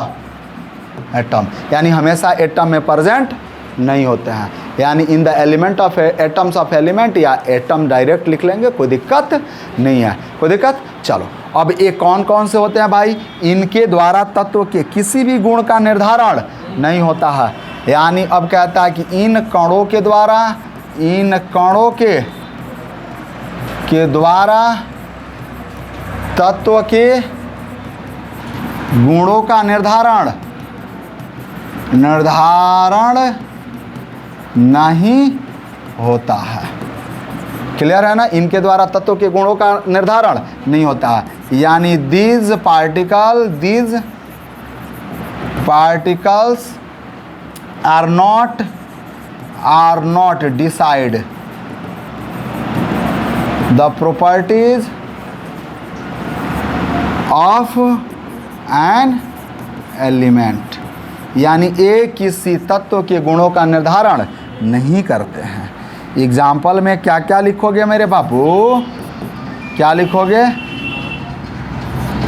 atom, यानी हमेशा एटम में प्रेजेंट नहीं होते हैं, यानी in the element of atoms of element, या एटम डायरेक्ट लिख लेंगे, कोई दिक्कत नहीं है, कोई दिक्कत। चलो अब ये कौन कौन से होते हैं भाई? इनके द्वारा तत्व के किसी भी गुण का निर्धारण नहीं होता है, यानी अब कहता है कि इन कणों के द्वारा, इन कणों के द्वारा तत्व के गुणों का निर्धारण नहीं होता है, क्लियर है ना? इनके द्वारा तत्व के गुणों का निर्धारण नहीं होता है, यानी these particles are not decide the properties of an element, यानी एक किसी तत्व के गुणों का निर्धारण नहीं करते हैं। एग्जाम्पल में क्या क्या लिखोगे मेरे बाबू? क्या लिखोगे?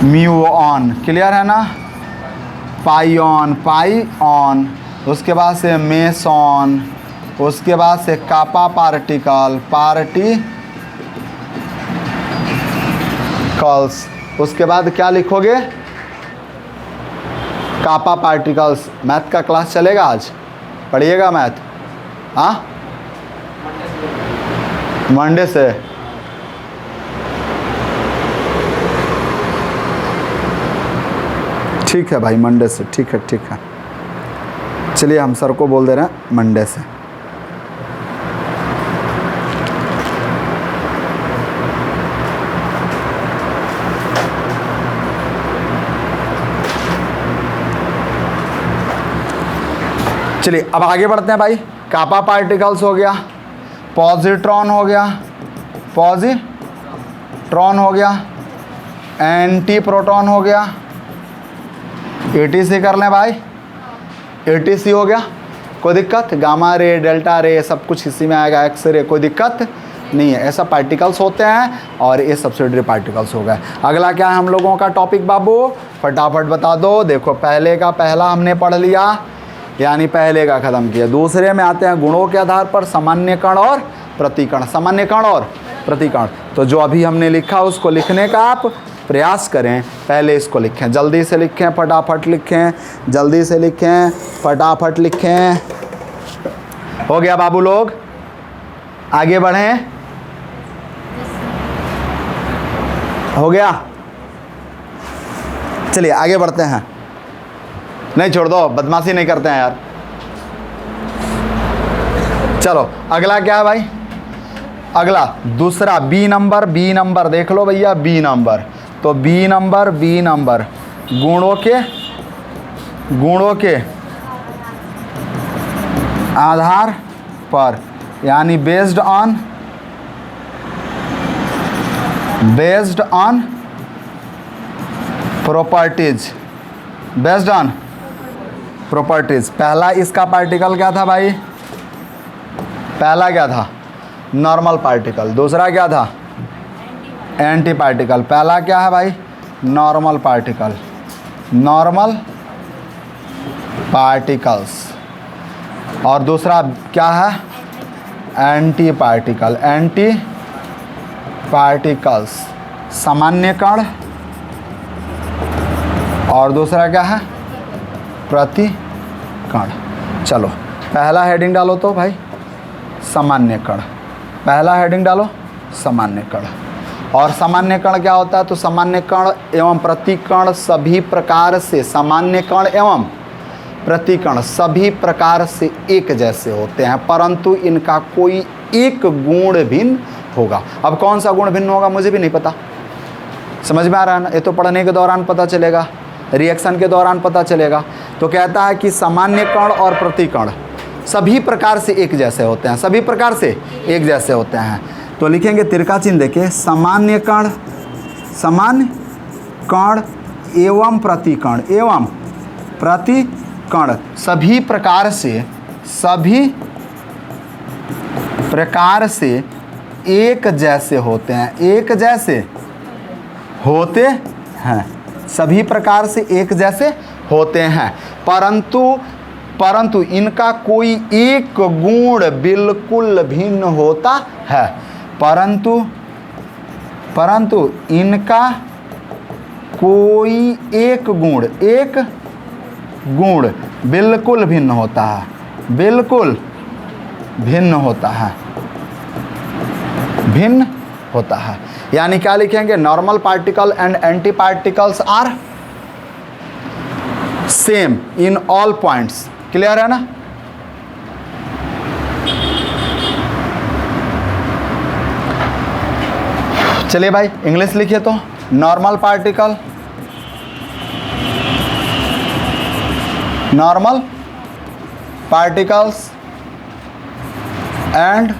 म्यूऑन, क्लियर है ना? पाइऑन, उसके बाद से मेसॉन, उसके बाद से कापा पार्टिकल्स, उसके बाद क्या लिखोगे? कापा पार्टिकल्स। मैथ का क्लास चलेगा आज? पढ़िएगा मैथ? हाँ, मंडे से। ठीक है भाई, मंडे से, ठीक है ठीक है। चलिए हम सर को बोल दे रहे हैं मंडे से। चलिए अब आगे बढ़ते हैं भाई। कापा पार्टिकल्स हो गया, पॉजिट्रॉन हो गया, एंटी प्रोटॉन हो गया, एटीसी कर लें भाई, एटीसी हो गया, कोई दिक्कत? गामा रे, डेल्टा रे, सब कुछ इसी में आएगा, एक्सरे, कोई दिक्कत नहीं है। ऐसा पार्टिकल्स होते हैं और ये सब्सिडरी पार्टिकल्स हो गए। अगला क्या है हम लोगों का टॉपिक बाबू? फटाफट बता दो। देखो पहले का पहला हमने पढ़ लिया, यानी पहले का ख़त्म किया। दूसरे में आते हैं गुणों के आधार पर सामान्य कण और प्रतिकण, सामान्य कण और प्रतिकण। तो जो अभी हमने लिखा उसको लिखने का आप प्रयास करें। पहले इसको लिखें, जल्दी से लिखें, फटाफट लिखें, जल्दी से लिखें, फटाफट लिखें। हो गया बाबू लोग? आगे बढ़ें। हो गया? चलिए आगे बढ़ते हैं। नहीं छोड़ दो, बदमाशी नहीं करते हैं यार। चलो अगला क्या है भाई? अगला दूसरा बी नंबर देख लो भैया, बी नंबर। तो बी नंबर गुणों के आधार पर, यानी based on properties, based on properties. पहला इसका पार्टिकल क्या था भाई? पहला क्या था? Normal particle. दूसरा क्या था? Anti particle. पहला क्या है भाई? Normal particles. और दूसरा क्या है? एंटी पार्टिकल्स, सामान्य कण। और दूसरा क्या है? प्रतिकण। चलो पहला हेडिंग डालो तो भाई, सामान्य कण। पहला हेडिंग डालो, सामान्य कण। और सामान्य कण क्या होता है? तो सामान्य कण एवं प्रतिकण सभी प्रकार से, सामान्य कण एवं प्रतिकण सभी प्रकार से एक जैसे होते हैं, परंतु इनका कोई एक गुण भिन्न होगा। अब कौन सा गुण भिन्न होगा मुझे भी नहीं पता, समझ में आ रहा है ना? ये तो पढ़ने के दौरान पता चलेगा, रिएक्शन के दौरान पता चलेगा। तो कहता है कि सामान्य कण और प्रतिकण सभी प्रकार से एक जैसे होते हैं, सभी प्रकार से एक जैसे होते हैं। तो लिखेंगे तिरका चिन्ह देखिए, सामान्य कण, सामान्य कण एवं प्रतिकण, एवं प्रतिकण सभी प्रकार से, सभी प्रकार से एक जैसे होते हैं, एक जैसे होते हैं, सभी प्रकार से एक जैसे होते हैं, परंतु इनका कोई एक गुण बिल्कुल भिन्न होता है, परंतु इनका कोई एक गुण बिल्कुल भिन्न होता है, बिल्कुल भिन्न होता है, भिन्न होता है। यानी क्या लिखेंगे? Normal particle and anti particles are same in all points. Clear है ना? चलिए भाई इंग्लिश लिखिए तो, normal particle, normal particles and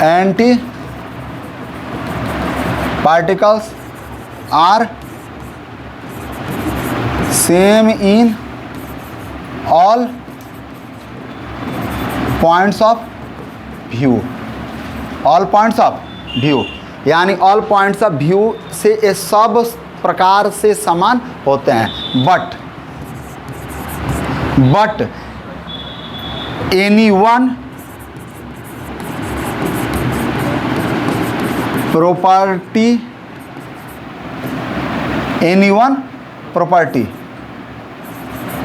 anti particles are same in all points of view, all points of view, यानी all points of view से ये सब प्रकार से समान होते हैं, but anyone property, any one property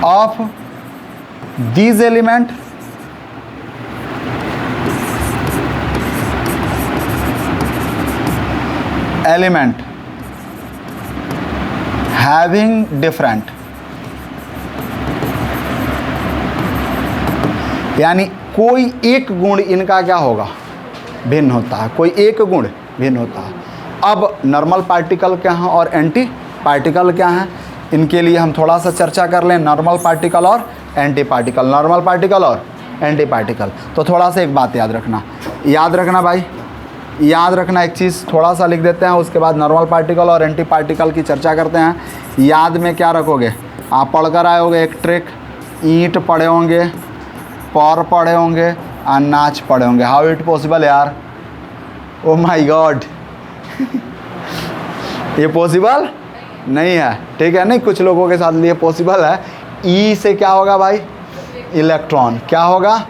of these element having different, यानी कोई एक गुण इनका क्या होगा? भिन्न होता है, कोई एक गुण भिन्न होता है। अब नॉर्मल पार्टिकल क्या हैं और एंटी पार्टिकल क्या हैं, इनके लिए हम थोड़ा सा चर्चा कर लें। नॉर्मल पार्टिकल और एंटी पार्टिकल, नॉर्मल पार्टिकल और एंटी पार्टिकल। तो थोड़ा सा एक बात याद रखना भाई, याद रखना एक चीज़, थोड़ा सा लिख देते हैं, उसके बाद नॉर्मल पार्टिकल और एंटी पार्टिकल की चर्चा करते हैं। याद में क्या रखोगे? आप पढ़कर आए होंगे एक ट्रिक, ईंट पढ़े होंगे, पौर पढ़े होंगे, अनाज पढ़े होंगे। हाउ इट पॉसिबल यार? ओ माय गॉड ये पॉसिबल नहीं है, ठीक है? नहीं, कुछ लोगों के साथ लिए पॉसिबल है। ई से क्या होगा भाई? इलेक्ट्रॉन। क्या होगा?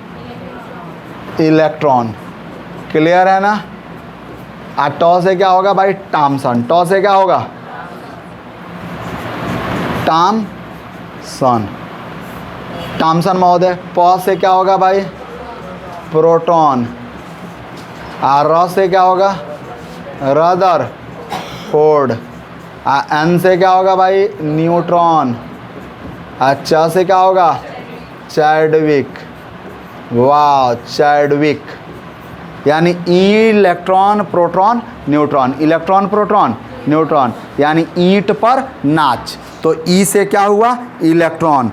इलेक्ट्रॉन। क्लियर है ना? टॉ से क्या होगा भाई? टॉमसन। टॉ से क्या होगा? टॉमसन, टॉमसन महोदय। पॉ से क्या होगा भाई? प्रोटॉन। र से क्या होगा? रदरफोर्ड। एन से क्या होगा भाई? न्यूट्रॉन। च से क्या होगा? चैडविक। वाह, चैडविक। यानी electron proton neutron, electron proton neutron, यानी ईंट पर नाच। तो ई से क्या हुआ? इलेक्ट्रॉन।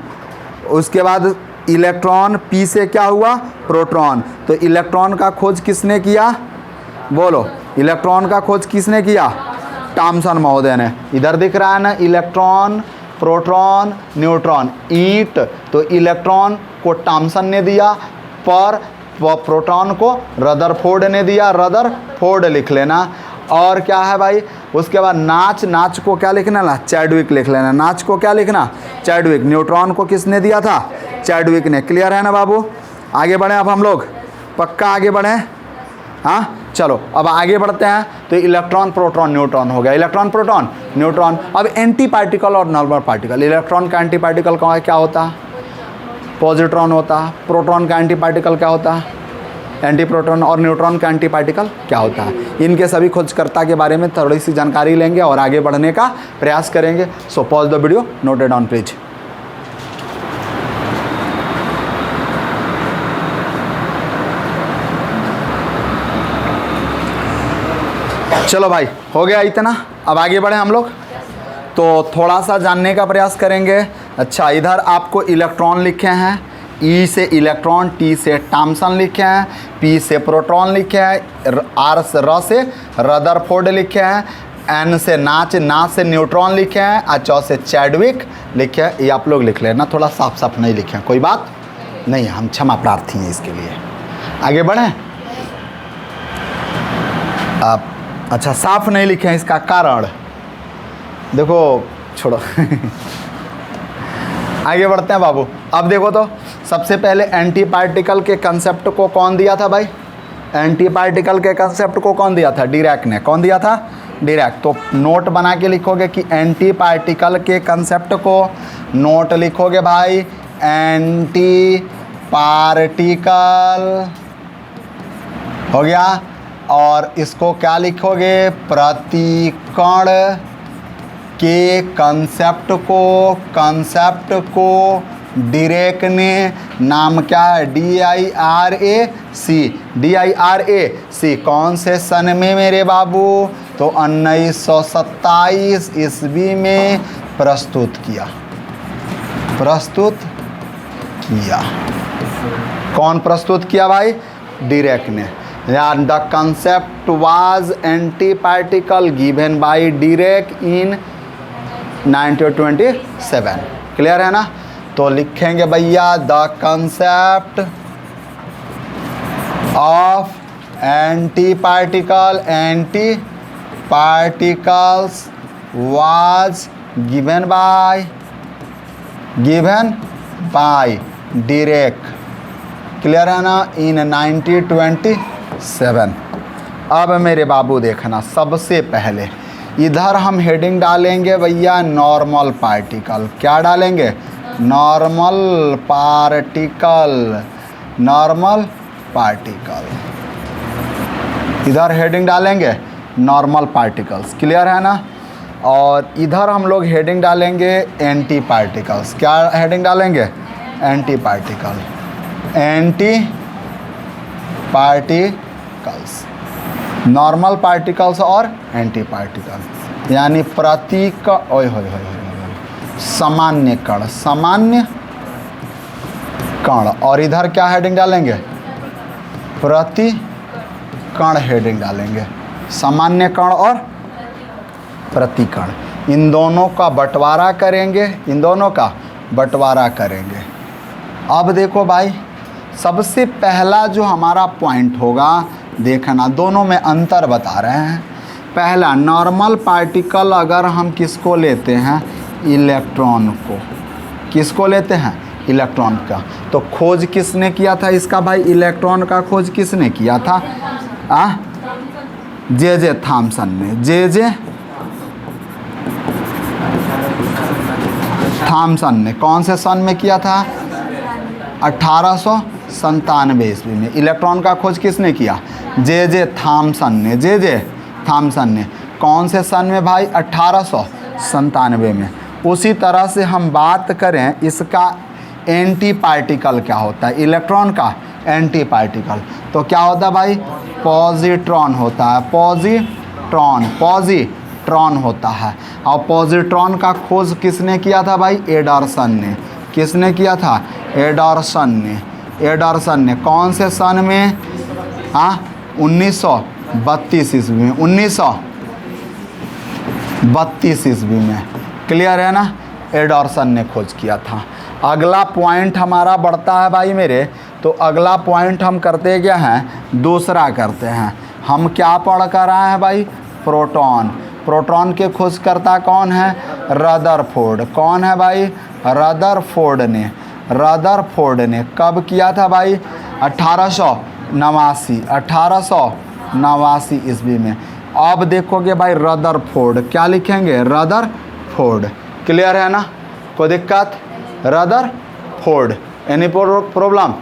उसके बाद इलेक्ट्रॉन, पी से क्या हुआ? प्रोटॉन। तो इलेक्ट्रॉन का खोज किसने किया? बोलो, इलेक्ट्रॉन का खोज किसने किया? टॉमसन महोदय ने। इधर दिख रहा है ना, इलेक्ट्रॉन प्रोटॉन न्यूट्रॉन, ईंट। तो इलेक्ट्रॉन को टॉमसन ने दिया, पर प्रोटॉन को रदरफोर्ड ने दिया, रदरफोर्ड लिख लेना। और क्या है भाई? उसके बाद नाच, नाच को क्या लिखना ना? चैडविक लिख लेना। नाच को क्या लिखना? चैडविक। न्यूट्रॉन को किसने दिया था? चैडविक ने। क्लियर है ना बाबू? आगे बढ़ें अब हम लोग, पक्का आगे बढ़ें। हाँ चलो अब आगे बढ़ते हैं। तो इलेक्ट्रॉन प्रोटॉन न्यूट्रॉन हो गया, इलेक्ट्रॉन प्रोटॉन न्यूट्रॉन। अब एंटी पार्टिकल और नॉर्मल पार्टिकल। इलेक्ट्रॉन का एंटी पार्टिकल क्या होता है? पॉजिट्रॉन होता है। प्रोटॉन का एंटी पार्टिकल क्या होता है? एंटी प्रोटॉन और न्यूट्रॉन का एंटी पार्टिकल क्या होता है। इनके सभी खोजकर्ता के बारे में थोड़ी सी जानकारी लेंगे और आगे बढ़ने का प्रयास करेंगे। So pause the video, note it down please. चलो भाई, हो गया इतना, अब आगे बढ़े हम लोग। तो थोड़ा सा जानने का प्रयास करेंगे। अच्छा, इधर आपको इलेक्ट्रॉन लिखे हैं, ई से इलेक्ट्रॉन, टी से थॉम्सन लिखे हैं, पी से प्रोटॉन लिखे हैं, आर से र से रदरफोर्ड लिखे हैं, एन से नाच, ना से न्यूट्रॉन लिखे हैं, और चौ से चैडविक लिखे हैं। ये आप लोग लिख लेना, थोड़ा साफ साफ नहीं लिखे हैं, कोई बात नहीं, हम क्षमा प्रार्थी हैं इसके लिए। आगे बढ़ें। आप अच्छा साफ नहीं लिखे हैं, इसका कारण देखो, छोड़ो आगे बढ़ते हैं बाबू। अब देखो तो सबसे पहले एंटी पार्टिकल के कंसेप्ट को कौन दिया था भाई? एंटी पार्टिकल के कंसेप्ट को कौन दिया था? डिरैक ने। कौन दिया था? डिरैक। तो नोट बना के लिखोगे कि एंटी पार्टिकल के कंसेप्ट को, नोट लिखोगे भाई एंटी पार्टिकल, हो गया। और इसको क्या लिखोगे? प्रतिकण के कंसेप्ट को डिरैक ने, नाम क्या है? DIRAC। कौन से सन में मेरे बाबू? तो 1927 ईस्वी में प्रस्तुत किया। कौन प्रस्तुत किया भाई? डिरैक ने। The concept was anti-particle given by Dirac in 1927। Clear है ना? तो लिखेंगे भैया the concept of anti particles was given by Dirac. Clear है ना? इन 1927। अब मेरे बाबू देखना, सबसे पहले इधर हम हेडिंग डालेंगे भैया नॉर्मल पार्टिकल। क्या डालेंगे? Normal particle. इधर हेडिंग डालेंगे नॉर्मल पार्टिकल्स। क्लियर है ना? और इधर हम लोग हेडिंग डालेंगे एंटी पार्टिकल्स। क्या हेडिंग डालेंगे? एंटी पार्टिकल्स, नॉर्मल पार्टिकल्स और एंटी पार्टिकल्स, यानी प्रतीक सामान्य कण। और इधर क्या हेडिंग डालेंगे? प्रतिकण हेडिंग डालेंगे। सामान्य कण और प्रतिकण, इन दोनों का बंटवारा करेंगे। अब देखो भाई, सबसे पहला जो हमारा पॉइंट होगा, देखना दोनों में अंतर बता रहे हैं। पहला, नॉर्मल पार्टिकल अगर हम किसको लेते हैं? इलेक्ट्रॉन को। किसको लेते हैं? इलेक्ट्रॉन का। तो खोज किसने किया था इसका भाई? इलेक्ट्रॉन का खोज किसने किया था? जे थॉम्सन ने। जे थॉम्सन ने कौन से सन में किया था? 1897 ईस्वी में। इलेक्ट्रॉन का खोज किसने किया? जे थॉम्सन ने। कौन से सन में भाई? 1897 में। उसी तरह से हम बात करें इसका एंटी पार्टिकल क्या होता है? इलेक्ट्रॉन का एंटी पार्टिकल तो क्या होता है भाई? पॉजिट्रॉन होता है। पॉजिट्रॉन होता है। और पॉजिट्रॉन का खोज किसने किया था भाई? एडरसन ने। किसने किया था? एडरसन ने। कौन से सन में? 1932 ईस्वी में। 1932 ईस्वी में। क्लियर है ना? एडरसन ने खोज किया था। अगला पॉइंट हमारा बढ़ता है भाई मेरे, तो अगला पॉइंट हम करते क्या हैं? दूसरा करते हैं। हम क्या पढ़ कर आए हैं भाई? प्रोटॉन। प्रोटॉन के खोजकर्ता कौन है? रदरफोर्ड। कौन है भाई? रदरफोर्ड ने। कब किया था भाई? 1889 ईस्वी में। अब देखोगे भाई रदरफोर्ड, क्या लिखेंगे? रदरफोर्ड। क्लियर है ना? कोई दिक्कत? रदरफोर्ड। Any problem?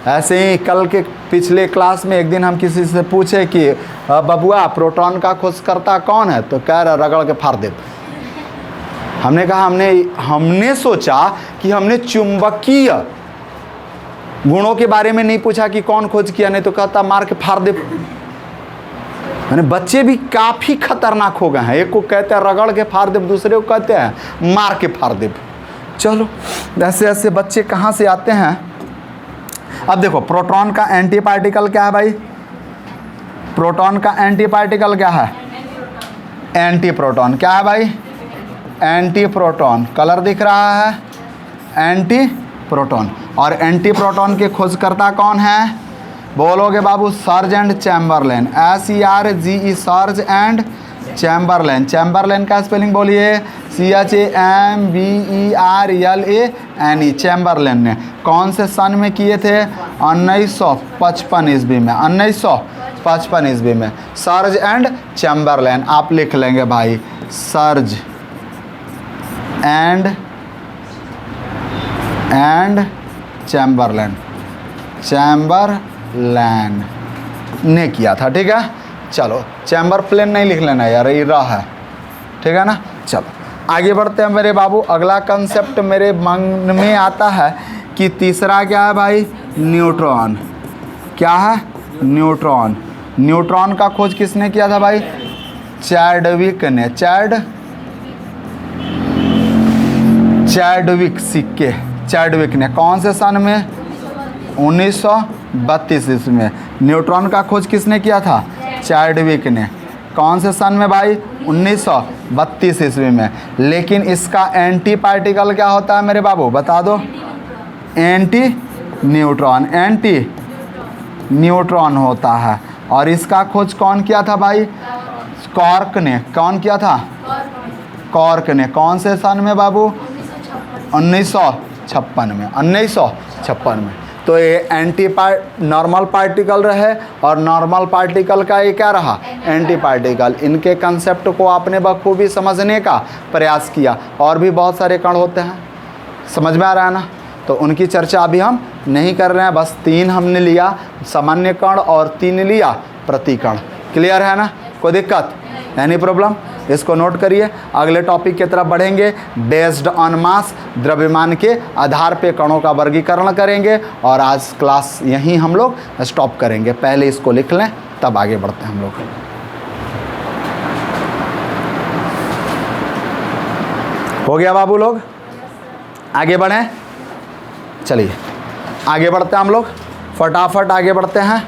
ऐसे ही कल के पिछले क्लास में एक दिन हम किसी से पूछे कि बबुआ प्रोटॉन का खोजकर्ता कौन है, तो कह रहा रगड़ के फाड़ दे। हमने कहा हमने सोचा कि हमने चुंबकीय गुणों के बारे में नहीं पूछा कि कौन खोज किया, नहीं तो कहता मार के फाड़ दे। मैंने बच्चे भी काफ़ी खतरनाक हो गए हैं, एक को कहते हैं रगड़ के फाड़ दे, दूसरे को कहते हैं मार के फाड़ दे। चलो ऐसे ऐसे बच्चे कहाँ से आते हैं। अब देखो प्रोटॉन का एंटी पार्टिकल क्या है भाई, प्रोटॉन का एंटी पार्टिकल क्या है, एंटी प्रोटॉन। क्या है भाई, एंटी प्रोटॉन। कलर दिख रहा है, एंटी प्रोटॉन। और एंटी प्रोटॉन के खोजकर्ता कौन है, बोलोगे बाबू, Serge and Chamberlain, SERGE, Serge and Chamberlain. Chamberlain का स्पेलिंग बोलिए, CHAMBERLANE, चैम्बरलेन ने कौन से सन में किए थे, 1955 ईस्वी में, 1955 ईस्वी में। सर्ज एंड चैम्बरलेन आप लिख लेंगे भाई, सर्ज एंड चैम्बरलेन, चैम्बरलेन ने किया था। ठीक है, चलो चैम्बर प्लेन नहीं लिख लेना यार, ये रहा है, ठीक है ना। चलो आगे बढ़ते हैं मेरे बाबू। अगला कंसेप्ट मेरे मन में आता है कि तीसरा क्या है भाई, न्यूट्रॉन। क्या है, न्यूट्रॉन। न्यूट्रॉन का खोज किसने किया था भाई, चैडविक ने, चैडविक ने कौन से सन में, 1932 ईस्वी में। न्यूट्रॉन का खोज किसने किया था, चैडविक ने। कौन से सन में भाई, 1932 ईस्वी में। लेकिन इसका एंटी पार्टिकल क्या होता है मेरे बाबू, बता दो, एंटी न्यूट्रॉन, एंटी न्यूट्रॉन होता है। और इसका खोज कौन किया था भाई, कॉर्क ने। कौन किया था, कॉर्क ने। कौन से सन में बाबू, 1956 में, 1956 में। तो ये नॉर्मल पार्टिकल रहे और नॉर्मल पार्टिकल का ये क्या रहा, एंटी पार्टिकल। इनके कंसेप्ट को आपने बखूबी समझने का प्रयास किया। और भी बहुत सारे कण होते हैं, समझ में आ रहा है ना, तो उनकी चर्चा अभी हम नहीं कर रहे हैं। बस 3 हमने लिया, सामान्य कण, और 3 लिया प्रतिकण। क्लियर है ना, कोई दिक्कत, एनी प्रॉब्लम। इसको नोट करिए। अगले टॉपिक की तरफ बढ़ेंगे, बेस्ड ऑन मास, द्रव्यमान के आधार पे कणों का वर्गीकरण करेंगे। और आज क्लास यहीं हम लोग स्टॉप करेंगे। पहले इसको लिख लें, तब आगे बढ़ते हैं हम लोग। हो गया बाबू लोग, आगे बढ़ें। चलिए आगे बढ़ते हैं हम लोग, फटाफट आगे बढ़ते हैं।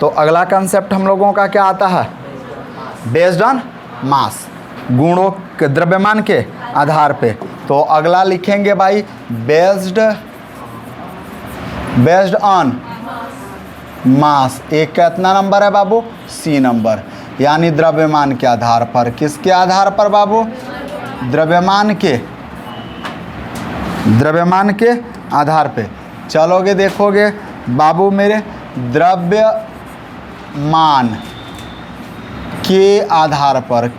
तो अगला कंसेप्ट हम लोगों का क्या आता है, बेस्ड ऑन मास, गुणों के द्रव्यमान के आधार पे। तो अगला लिखेंगे भाई, बेस्ड ऑन मास। एक कितना नंबर है बाबू, C नंबर, यानी द्रव्यमान के आधार पर। किसके आधार पर बाबू, द्रव्यमान के आधार पे। चलोगे देखोगे बाबू मेरे, द्रव्यमान के आधार पर,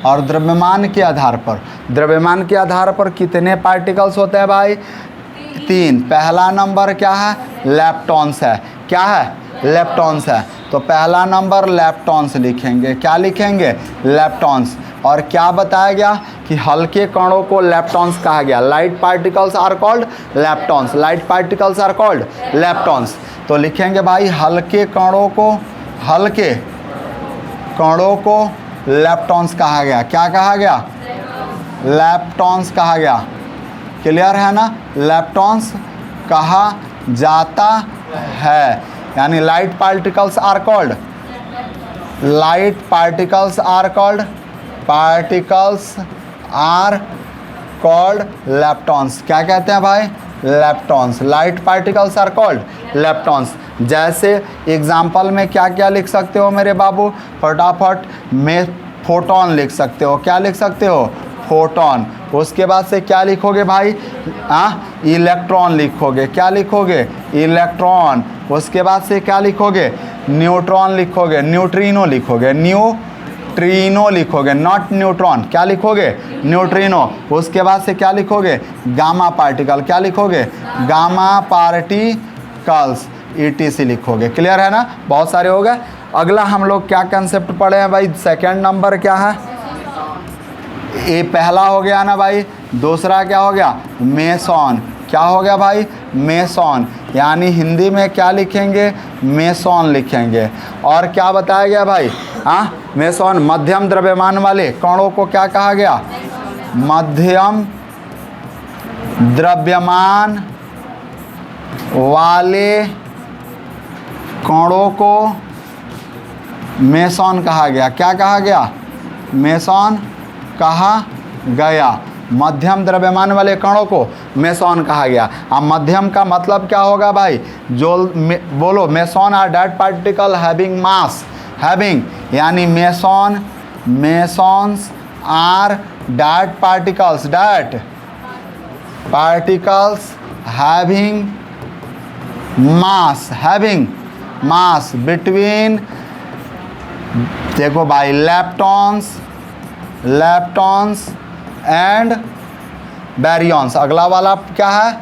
और द्रव्यमान के आधार पर। द्रव्यमान के आधार पर कितने पार्टिकल्स होते हैं भाई, 3। पहला नंबर क्या है, लेप्टॉन्स है। क्या है, लेप्टॉन्स है। तो पहला नंबर लेप्टॉन्स लिखेंगे। क्या लिखेंगे, लेप्टॉन्स। और क्या बताया गया कि हल्के कणों को लेप्टॉन्स कहा गया, light particles are called leptons, light particles are called leptons. तो लिखेंगे भाई, हल्के कणों को लेप्टॉन्स कहा गया। क्या कहा गया, लेप्टॉन्स कहा गया। क्लियर है ना, लेप्टॉन्स कहा जाता है। यानी light particles are called leptons. क्या कहते हैं भाई, leptons. Light particles are called leptons. जैसे एग्जाम्पल में क्या क्या लिख सकते हो मेरे बाबू, फटाफट में फोटोन लिख सकते हो। क्या लिख सकते हो, फोटोन। उसके बाद से क्या लिखोगे भाई, इलेक्ट्रॉन लिखोगे। क्या लिखोगे, इलेक्ट्रॉन। उसके बाद से क्या लिखोगे, न्यूट्रॉन लिखोगे, न्यूट्रिनो लिखोगे, नॉट न्यूट्रॉन। क्या लिखोगे, न्यूट्रिनो। उसके बाद से क्या लिखोगे? Gamma particle. क्या लिखोगे? गामा पार्टिकल्स, ETC लिखोगे। क्लियर है ना? बहुत सारे हो गए। अगला हम लोग क्या कंसेप्ट पढ़े हैं भाई? सेकंड नंबर क्या है? ये पहला हो गया ना भाई। दूसरा क्या हो गया? मेसॉन। क्या हो गया भाई? मेसॉन। यानी हिंदी में क्या लिखेंगे? मेसॉन लिखेंगे। और क्या बताया गया भाई? हाँ, मेसॉन मध्यम द्रव्यमान वाले कणों को क्या कहा गया? मध्यम द्रव्यमान वाले कणों को मेसॉन कहा गया। क्या कहा गया? मेसॉन कहा गया। मध्यम द्रव्यमान वाले कणों को मेसॉन कहा गया। अब मध्यम का मतलब क्या होगा भाई? जो बोलो, meson are that particle having mass, having यानी mesons are that particles having mass between, देखो भाई, लेप्टॉन्स एंड बैरियॉन्स। अगला वाला क्या है?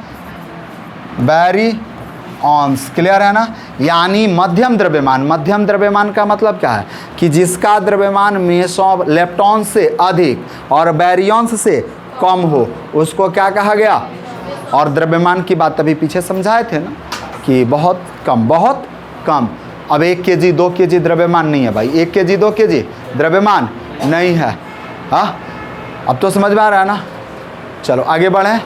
बैरियॉन्स। क्लियर है ना? यानी मध्यम द्रव्यमान का मतलब क्या है? कि जिसका द्रव्यमान लेप्टॉन से अधिक और बैरियॉन्स से कम हो, उसको क्या कहा गया? और द्रव्यमान की बात तभी पीछे समझाए थे ना कि बहुत कम। अब 1 kg 2 kg द्रव्यमान नहीं है भाई। 1 kg 2 kg द्रव्यमान नहीं है। हाँ, अब तो समझ में आ रहा है ना? चलो आगे बढ़ें।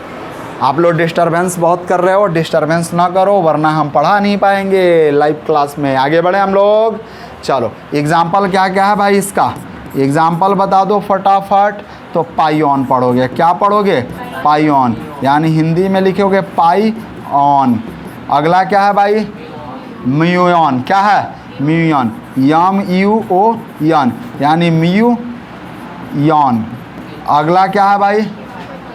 आप लोग डिस्टर्बेंस बहुत कर रहे हो, डिस्टर्बेंस ना करो वरना हम पढ़ा नहीं पाएंगे लाइव क्लास में। आगे बढ़ें हम लोग। चलो एग्जाम्पल क्या क्या है भाई इसका? एग्जाम्पल बता दो फटाफट। तो पाइऑन पढ़ोगे। क्या पढ़ोगे? पाइऑन, यानी हिंदी में लिखोगे पाइऑन। अगला क्या है भाई? म्यूऑन। क्या है? म्यूऑन, MUON, यानी म्यूऑन। अगला क्या है भाई?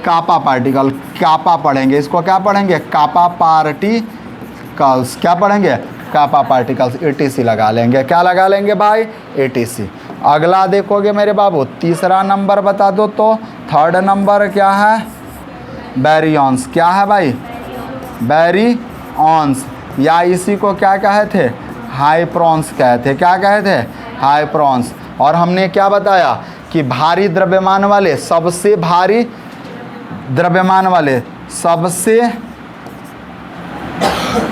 कापा पार्टिकल। कापा पढ़ेंगे। इसको क्या पढ़ेंगे? कापा पार्टिकल्स। क्या पढ़ेंगे? कापा पार्टिकल्स। ETC लगा लेंगे। क्या लगा लेंगे भाई? ETC। अगला देखोगे मेरे बाबू, तीसरा नंबर बता दो। तो थर्ड नंबर क्या है? बैरियॉन्स। क्या है भाई? बैरियॉन्स, या इसी को क्या कहे थे? हाइप्रॉन्स कहे थे। क्या कहे थे? हाइप्रॉन्स। और हमने क्या बताया कि भारी द्रव्यमान वाले, सबसे भारी द्रव्यमान वाले, सबसे,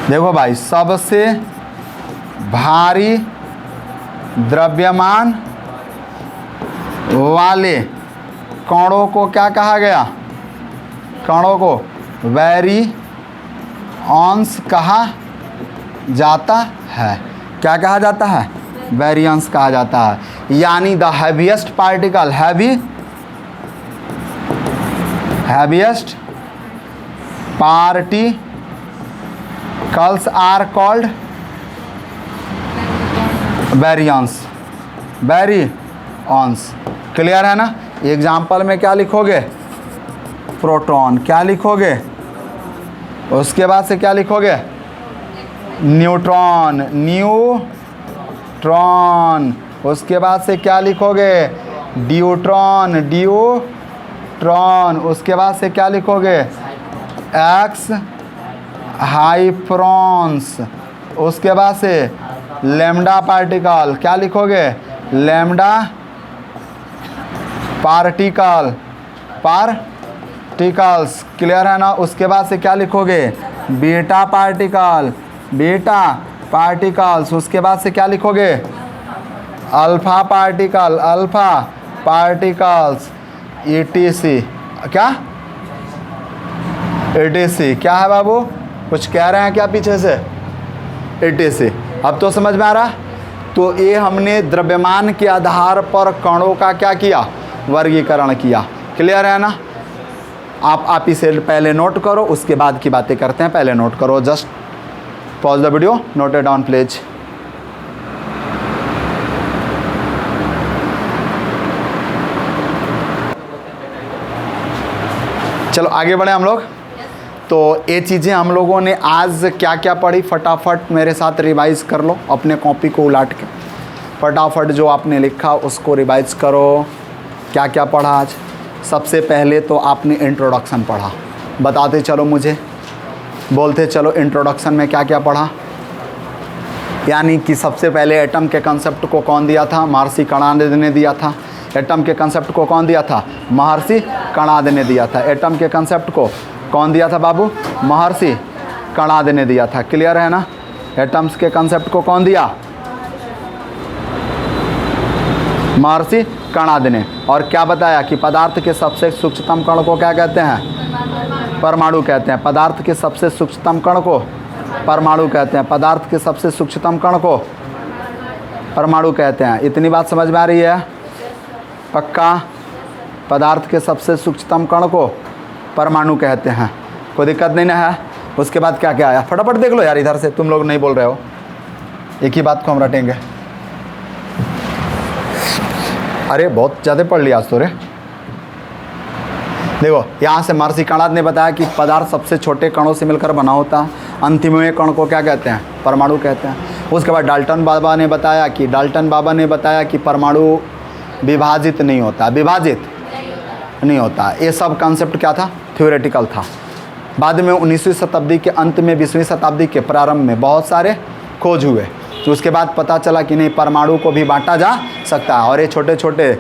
देखो भाई, सबसे भारी द्रव्यमान वाले कणों को क्या कहा गया? कणों को बैरियॉन्स कहा जाता है। क्या कहा जाता है? बैरियॉन्स कहा जाता है। यानी the heaviest particle, heaviest particles are called baryons. Clear है ना? एग्जाम्पल में क्या लिखोगे? प्रोटॉन। क्या लिखोगे? उसके बाद से क्या लिखोगे? न्यूट्रॉन। उसके बाद से क्या लिखोगे? ड्यूट्रॉन। उसके बाद से क्या लिखोगे? एक्स हाइप्रॉन्स। उसके बाद से लैम्डा पार्टिकल। क्या लिखोगे? Lambda particles. क्लियर है ना? उसके बाद से क्या लिखोगे? Beta particles. उसके बाद से क्या लिखोगे? Alpha particles. ETC। क्या? ETC क्या है बाबू? कुछ कह रहे हैं क्या पीछे से? ETC। अब तो समझ में आ रहा? तो ये हमने द्रव्यमान के आधार पर कणों का क्या किया? वर्गीकरण किया। क्लियर है ना? आप इसे पहले नोट करो, उसके बाद की बातें करते हैं। पहले नोट करो। Just pause the video, note it down please. चलो आगे बढ़े हम लोग। तो ये चीज़ें हम लोगों ने आज क्या क्या पढ़ी, फटाफट मेरे साथ रिवाइज कर लो। अपने कॉपी को उलाट के फटाफट जो आपने लिखा उसको रिवाइज करो। क्या क्या पढ़ा आज? सबसे पहले तो आपने इंट्रोडक्शन पढ़ा, बताते चलो मुझे, बोलते चलो इंट्रोडक्शन में क्या क्या पढ़ा। यानी कि सबसे पहले एटम के कंसेप्ट को कौन दिया था? महर्षि कणाद ने दिया था। एटम के कंसेप्ट को कौन दिया था? महर्षि कणाद ने दिया था। एटम के कंसेप्ट को कौन दिया था बाबू? महर्षि कणाद ने दिया था। क्लियर है ना? एटम्स के कंसेप्ट को कौन दिया? महर्षि कणाद ने। और क्या बताया कि पदार्थ के सबसे सूक्ष्मतम कण को क्या कहते हैं? परमाणु कहते हैं। पदार्थ के सबसे सूक्ष्मतम कण को परमाणु कहते हैं। पदार्थ के सबसे सूक्ष्मतम कण को परमाणु कहते हैं। इतनी बात समझ में आ रही है? पक्का? पदार्थ के सबसे सूक्ष्मतम कण को परमाणु कहते हैं। कोई दिक्कत नहीं ना है? उसके बाद क्या क्या आया? फटाफट देख लो यार, इधर से तुम लोग नहीं बोल रहे हो, एक ही बात को हम रटेंगे। अरे बहुत ज़्यादा पढ़ लिया आज तो रे। देखो यहाँ से महर्षि कणाद ने बताया कि पदार्थ सबसे छोटे कणों से मिलकर बना होता है। अंतिम कण को क्या कहते हैं? परमाणु कहते हैं। उसके बाद डाल्टन बाबा ने बताया कि परमाणु विभाजित नहीं होता, विभाजित नहीं होता। ये सब कॉन्सेप्ट क्या था? थ्योरेटिकल था। बाद में 19वीं शताब्दी के अंत में 20वीं शताब्दी के प्रारंभ में बहुत सारे खोज हुए, तो उसके बाद पता चला कि नहीं, परमाणु को भी बांटा जा सकता है और ये छोटे छोटे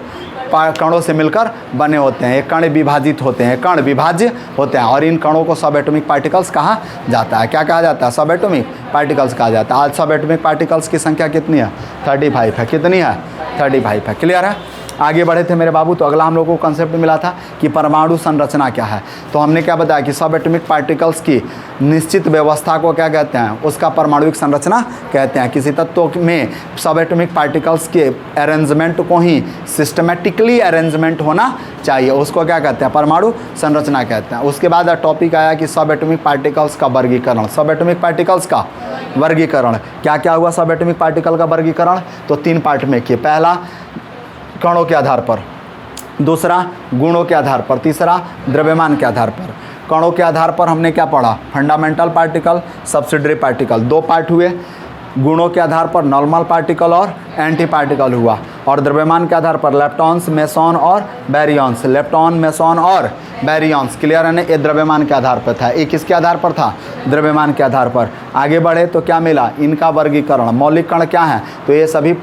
कणों से मिलकर बने होते हैं। ये कण विभाजित होते हैं, कण विभाज्य होते हैं और इन कणों को सब एटॉमिक पार्टिकल्स कहा जाता है। क्या कहा जाता है? सब एटॉमिक पार्टिकल्स कहा जाता है। आज सब एटॉमिक पार्टिकल्स की संख्या कितनी है? 35 है। कितनी है? 35 है। क्लियर है? आगे बढ़े थे मेरे बाबू, तो अगला हम लोगों को कंसेप्ट मिला था कि परमाणु संरचना क्या है। तो हमने क्या बताया कि सब एटॉमिक पार्टिकल्स की निश्चित व्यवस्था को क्या कहते हैं? उसका परमाणुविक संरचना कहते हैं। किसी तत्व में सब एटॉमिक पार्टिकल्स के अरेंजमेंट को ही सिस्टमेटिकली अरेंजमेंट होना चाहिए, उसको क्या कहते हैं? परमाणु संरचना कहते हैं। उसके बाद टॉपिक आया कि सब एटॉमिक पार्टिकल्स का वर्गीकरण। सब एटॉमिक पार्टिकल्स का वर्गीकरण क्या क्या हुआ? सब एटॉमिक पार्टिकल का वर्गीकरण तो 3 पार्ट में किए। पहला कणों के आधार पर, दूसरा गुणों के आधार पर, तीसरा द्रव्यमान के आधार पर। कणों के आधार पर हमने क्या पढ़ा? Fundamental particle, subsidiary particle, 2 part हुए। गुणों के आधार पर नॉर्मल पार्टिकल और एंटी पार्टिकल हुआ। और द्रव्यमान के आधार पर लेप्टॉन्स, मेसॉन और बैरियॉन्स। लेप्टॉन, मेसॉन और बैरियॉन्स। क्लियर है ना? ये द्रव्यमान के आधार पर था। ये किसके आधार पर था? द्रव्यमान के आधार पर। आगे बढ़े तो क्या मिला? इनका वर्गीकरण। मौलिक कण क्या है? तो ये सभी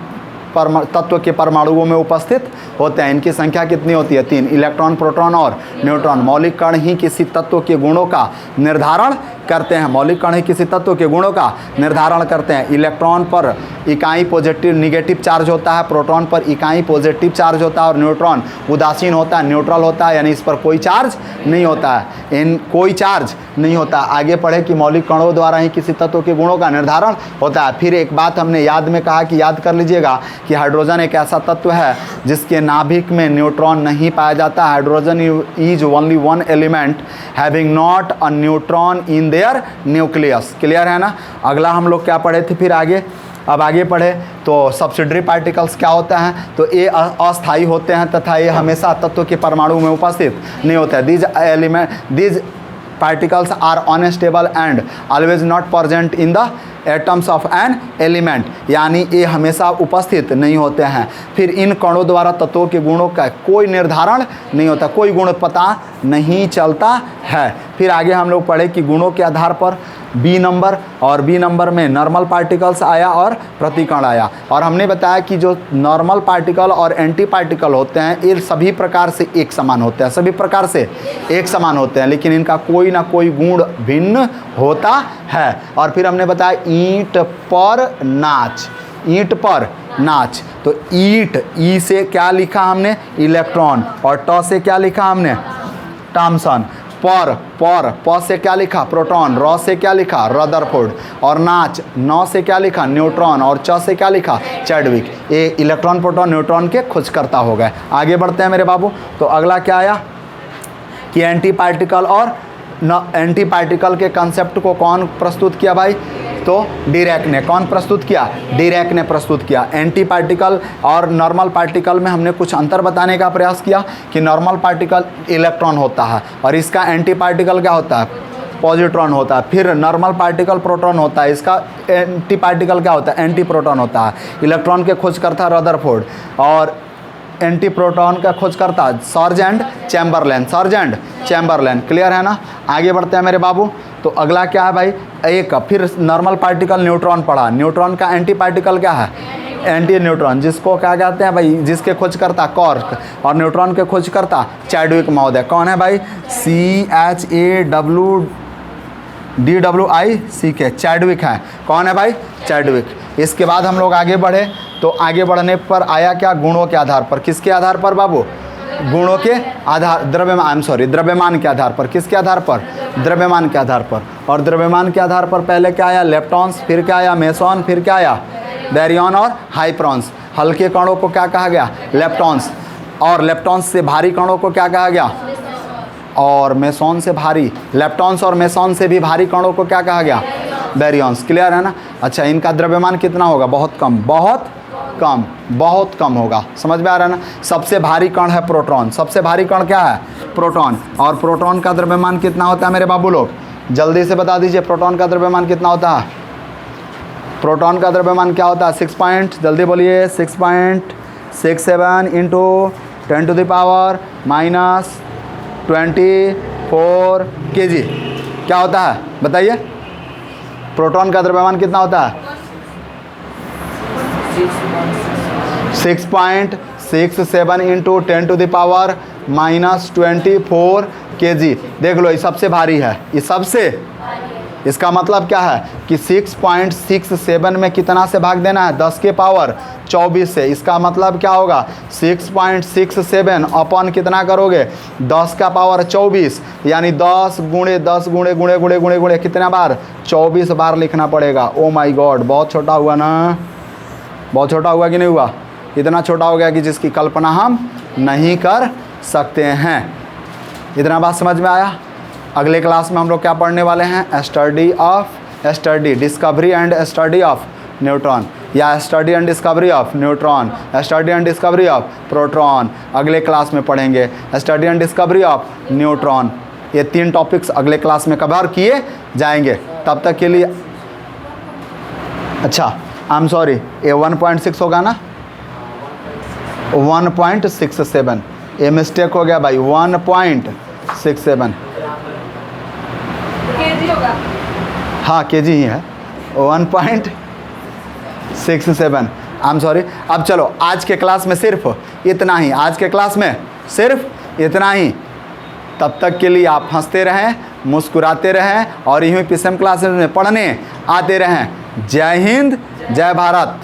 तत्व के परमाणुओं में उपस्थित होते हैं। इनकी संख्या कितनी होती है? 3, इलेक्ट्रॉन, प्रोटॉन और न्यूट्रॉन। मौलिक कण ही किसी तत्व के गुणों का निर्धारण करते हैं। मौलिक कण ही किसी तत्व के गुणों का निर्धारण करते हैं। इलेक्ट्रॉन पर इकाई पॉजिटिव निगेटिव चार्ज होता है, प्रोटॉन पर इकाई पॉजिटिव चार्ज होता है और न्यूट्रॉन उदासीन होता है, न्यूट्रल होता है, यानी इस पर कोई चार्ज नहीं होता है। कोई चार्ज नहीं होता। आगे पढ़े कि मौलिक कणों द्वारा ही किसी तत्व के गुणों का निर्धारण होता है। फिर एक बात हमने याद में कहा कि याद कर लीजिएगा कि हाइड्रोजन एक ऐसा तत्व है जिसके नाभिक में न्यूट्रॉन नहीं पाया जाता। Hydrogen is only one element having not a neutron in their nucleus. Clear है ना? अगला हम लोग क्या पढ़े थे फिर आगे? अब आगे पढ़े तो सब्सिडरी पार्टिकल्स क्या होता है? तो ये अस्थायी होते हैं तथा ये हमेशा तत्व के परमाणु में उपस्थित नहीं होते हैं। These particles are unstable and always not present in the atoms of an element, यानी ये हमेशा उपस्थित नहीं होते हैं। फिर इन कणों द्वारा तत्वों के गुणों का कोई निर्धारण नहीं होता, कोई गुण पता नहीं चलता है। फिर आगे हम लोग पढ़े कि गुणों के आधार पर बी नंबर, और बी नंबर में नॉर्मल पार्टिकल्स आया और प्रतिकण आया। और हमने बताया कि जो नॉर्मल पार्टिकल और एंटी पार्टिकल होते हैं ये सभी प्रकार से एक समान होते हैं, सभी प्रकार से एक समान होते हैं, लेकिन इनका कोई ना कोई गुण भिन्न होता है। और फिर हमने बताया ईंट पर नाच, ईंट पर नाच। तो ईंट, ई से क्या लिखा हमने? इलेक्ट्रॉन। और ट से क्या लिखा हमने? थॉमसन। प से क्या लिखा? प्रोटॉन। र से क्या लिखा? रदरफोर्ड। और नाच, नौ से क्या लिखा? न्यूट्रॉन। और च से क्या लिखा? चैडविक। ये इलेक्ट्रॉन, प्रोटॉन, न्यूट्रॉन के खोजकर्ता हो गए। आगे बढ़ते हैं मेरे बाबू। तो अगला क्या आया कि एंटी पार्टिकल और एंटी पार्टिकल के कंसेप्ट को कौन प्रस्तुत किया भाई? तो डीरैक ने। कौन प्रस्तुत किया? डीरैक ने प्रस्तुत किया। एंटी पार्टिकल और नॉर्मल पार्टिकल में हमने कुछ अंतर बताने का प्रयास किया कि नॉर्मल पार्टिकल इलेक्ट्रॉन होता है और इसका एंटी पार्टिकल क्या होता है? पॉजिट्रॉन होता है। फिर नॉर्मल पार्टिकल प्रोटॉन होता है, इसका एंटी पार्टिकल क्या होता है? एंटी प्रोटॉन होता है। इलेक्ट्रॉन के खोजकर्ता रदरफोर्ड। और एंटी प्रोटॉन का खोज करता? Sergeant Chamberlain, sergeant Chamberlain. Clear है ना? आगे बढ़ते हैं मेरे बाबू। तो अगला क्या है भाई? एक फिर नॉर्मल पार्टिकल न्यूट्रॉन पढ़ा। न्यूट्रॉन का एंटी पार्टिकल क्या है? एंटी न्यूट्रॉन, जिसको क्या कहते हैं भाई? जिसके खोज करता कॉर्क, और न्यूट्रॉन के खोज करता चैडविक महोदय। कौन है भाई? CHADWICK, चैडविक है। कौन है भाई? चैडविक। इसके बाद हम लोग आगे बढ़े, तो आगे बढ़ने पर आया क्या? गुणों के आधार पर। किसके आधार पर बाबू? गुणों के आधार, द्रव्यमान के आधार पर। किसके आधार पर? द्रव्यमान के आधार पर। और द्रव्यमान के आधार पर पहले क्या आया? लेप्टॉन्स, फिर क्या आया? मेसॉन, फिर क्या आया? बैरियन और हाइप्रॉन्स। हल्के कणों को क्या कहा गया? लेप्टॉन्स। और लेप्टॉन्स से भारी कणों को क्या कहा गया? और मेसॉन से भारी, लेप्टॉन्स और मेसॉन से भी भारी कणों को क्या कहा गया? बैरियंस। क्लियर है ना? अच्छा, इनका द्रव्यमान कितना होगा? बहुत कम, बहुत कम, बहुत कम होगा। समझ में आ रहा है ना? सबसे भारी कण है प्रोटॉन। सबसे भारी कण क्या है? प्रोटॉन। और प्रोटॉन का द्रव्यमान कितना होता है मेरे बाबू लोग? जल्दी से बता दीजिए, प्रोटॉन का द्रव्यमान कितना होता है? प्रोटॉन का द्रव्यमान क्या होता है? 6 पॉइंट, जल्दी बोलिए, 6.67 इंटू 10⁻⁻24 kg क्या होता है? बताइए, प्रोटॉन का द्रव्यमान कितना होता है? 6.67 इंटू 10⁻⁻24 kg। देख लो, ये सबसे भारी है, ये सबसे। इसका मतलब क्या है कि 6.67 में कितना से भाग देना है? 10 के पावर 24 से। इसका मतलब क्या होगा? 6.67 अपन कितना करोगे? 10 का पावर 24, यानी 10 गुणे 10 गुणे गुणे गुणे गुणे गुणे कितना बार? 24 बार लिखना पड़ेगा। ओ माय गॉड, बहुत छोटा हुआ ना? बहुत छोटा हुआ कि नहीं हुआ? इतना छोटा हो गया कि जिसकी कल्पना हम नहीं कर सकते हैं। इतना बात समझ में आया? अगले क्लास में हम लोग क्या पढ़ने वाले हैं? Discovery and study of neutron, या study and discovery of neutron, study and discovery of proton. अगले क्लास में पढ़ेंगे study and discovery of neutron. ये 3 टॉपिक्स अगले क्लास में कवर किए जाएंगे। तब तक के लिए अच्छा, आई एम सॉरी, ये 1.6 होगा ना? 1.67, ये मिस्टेक हो गया भाई, 1.67। हाँ, केजी ही है, 1.67। I am sorry. अब चलो, आज के क्लास में सिर्फ इतना ही, आज के क्लास में सिर्फ इतना ही। तब तक के लिए आप हंसते रहें, मुस्कुराते रहें और यूँ PCM क्लासेस में पढ़ने आते रहें। जय हिंद, जय भारत।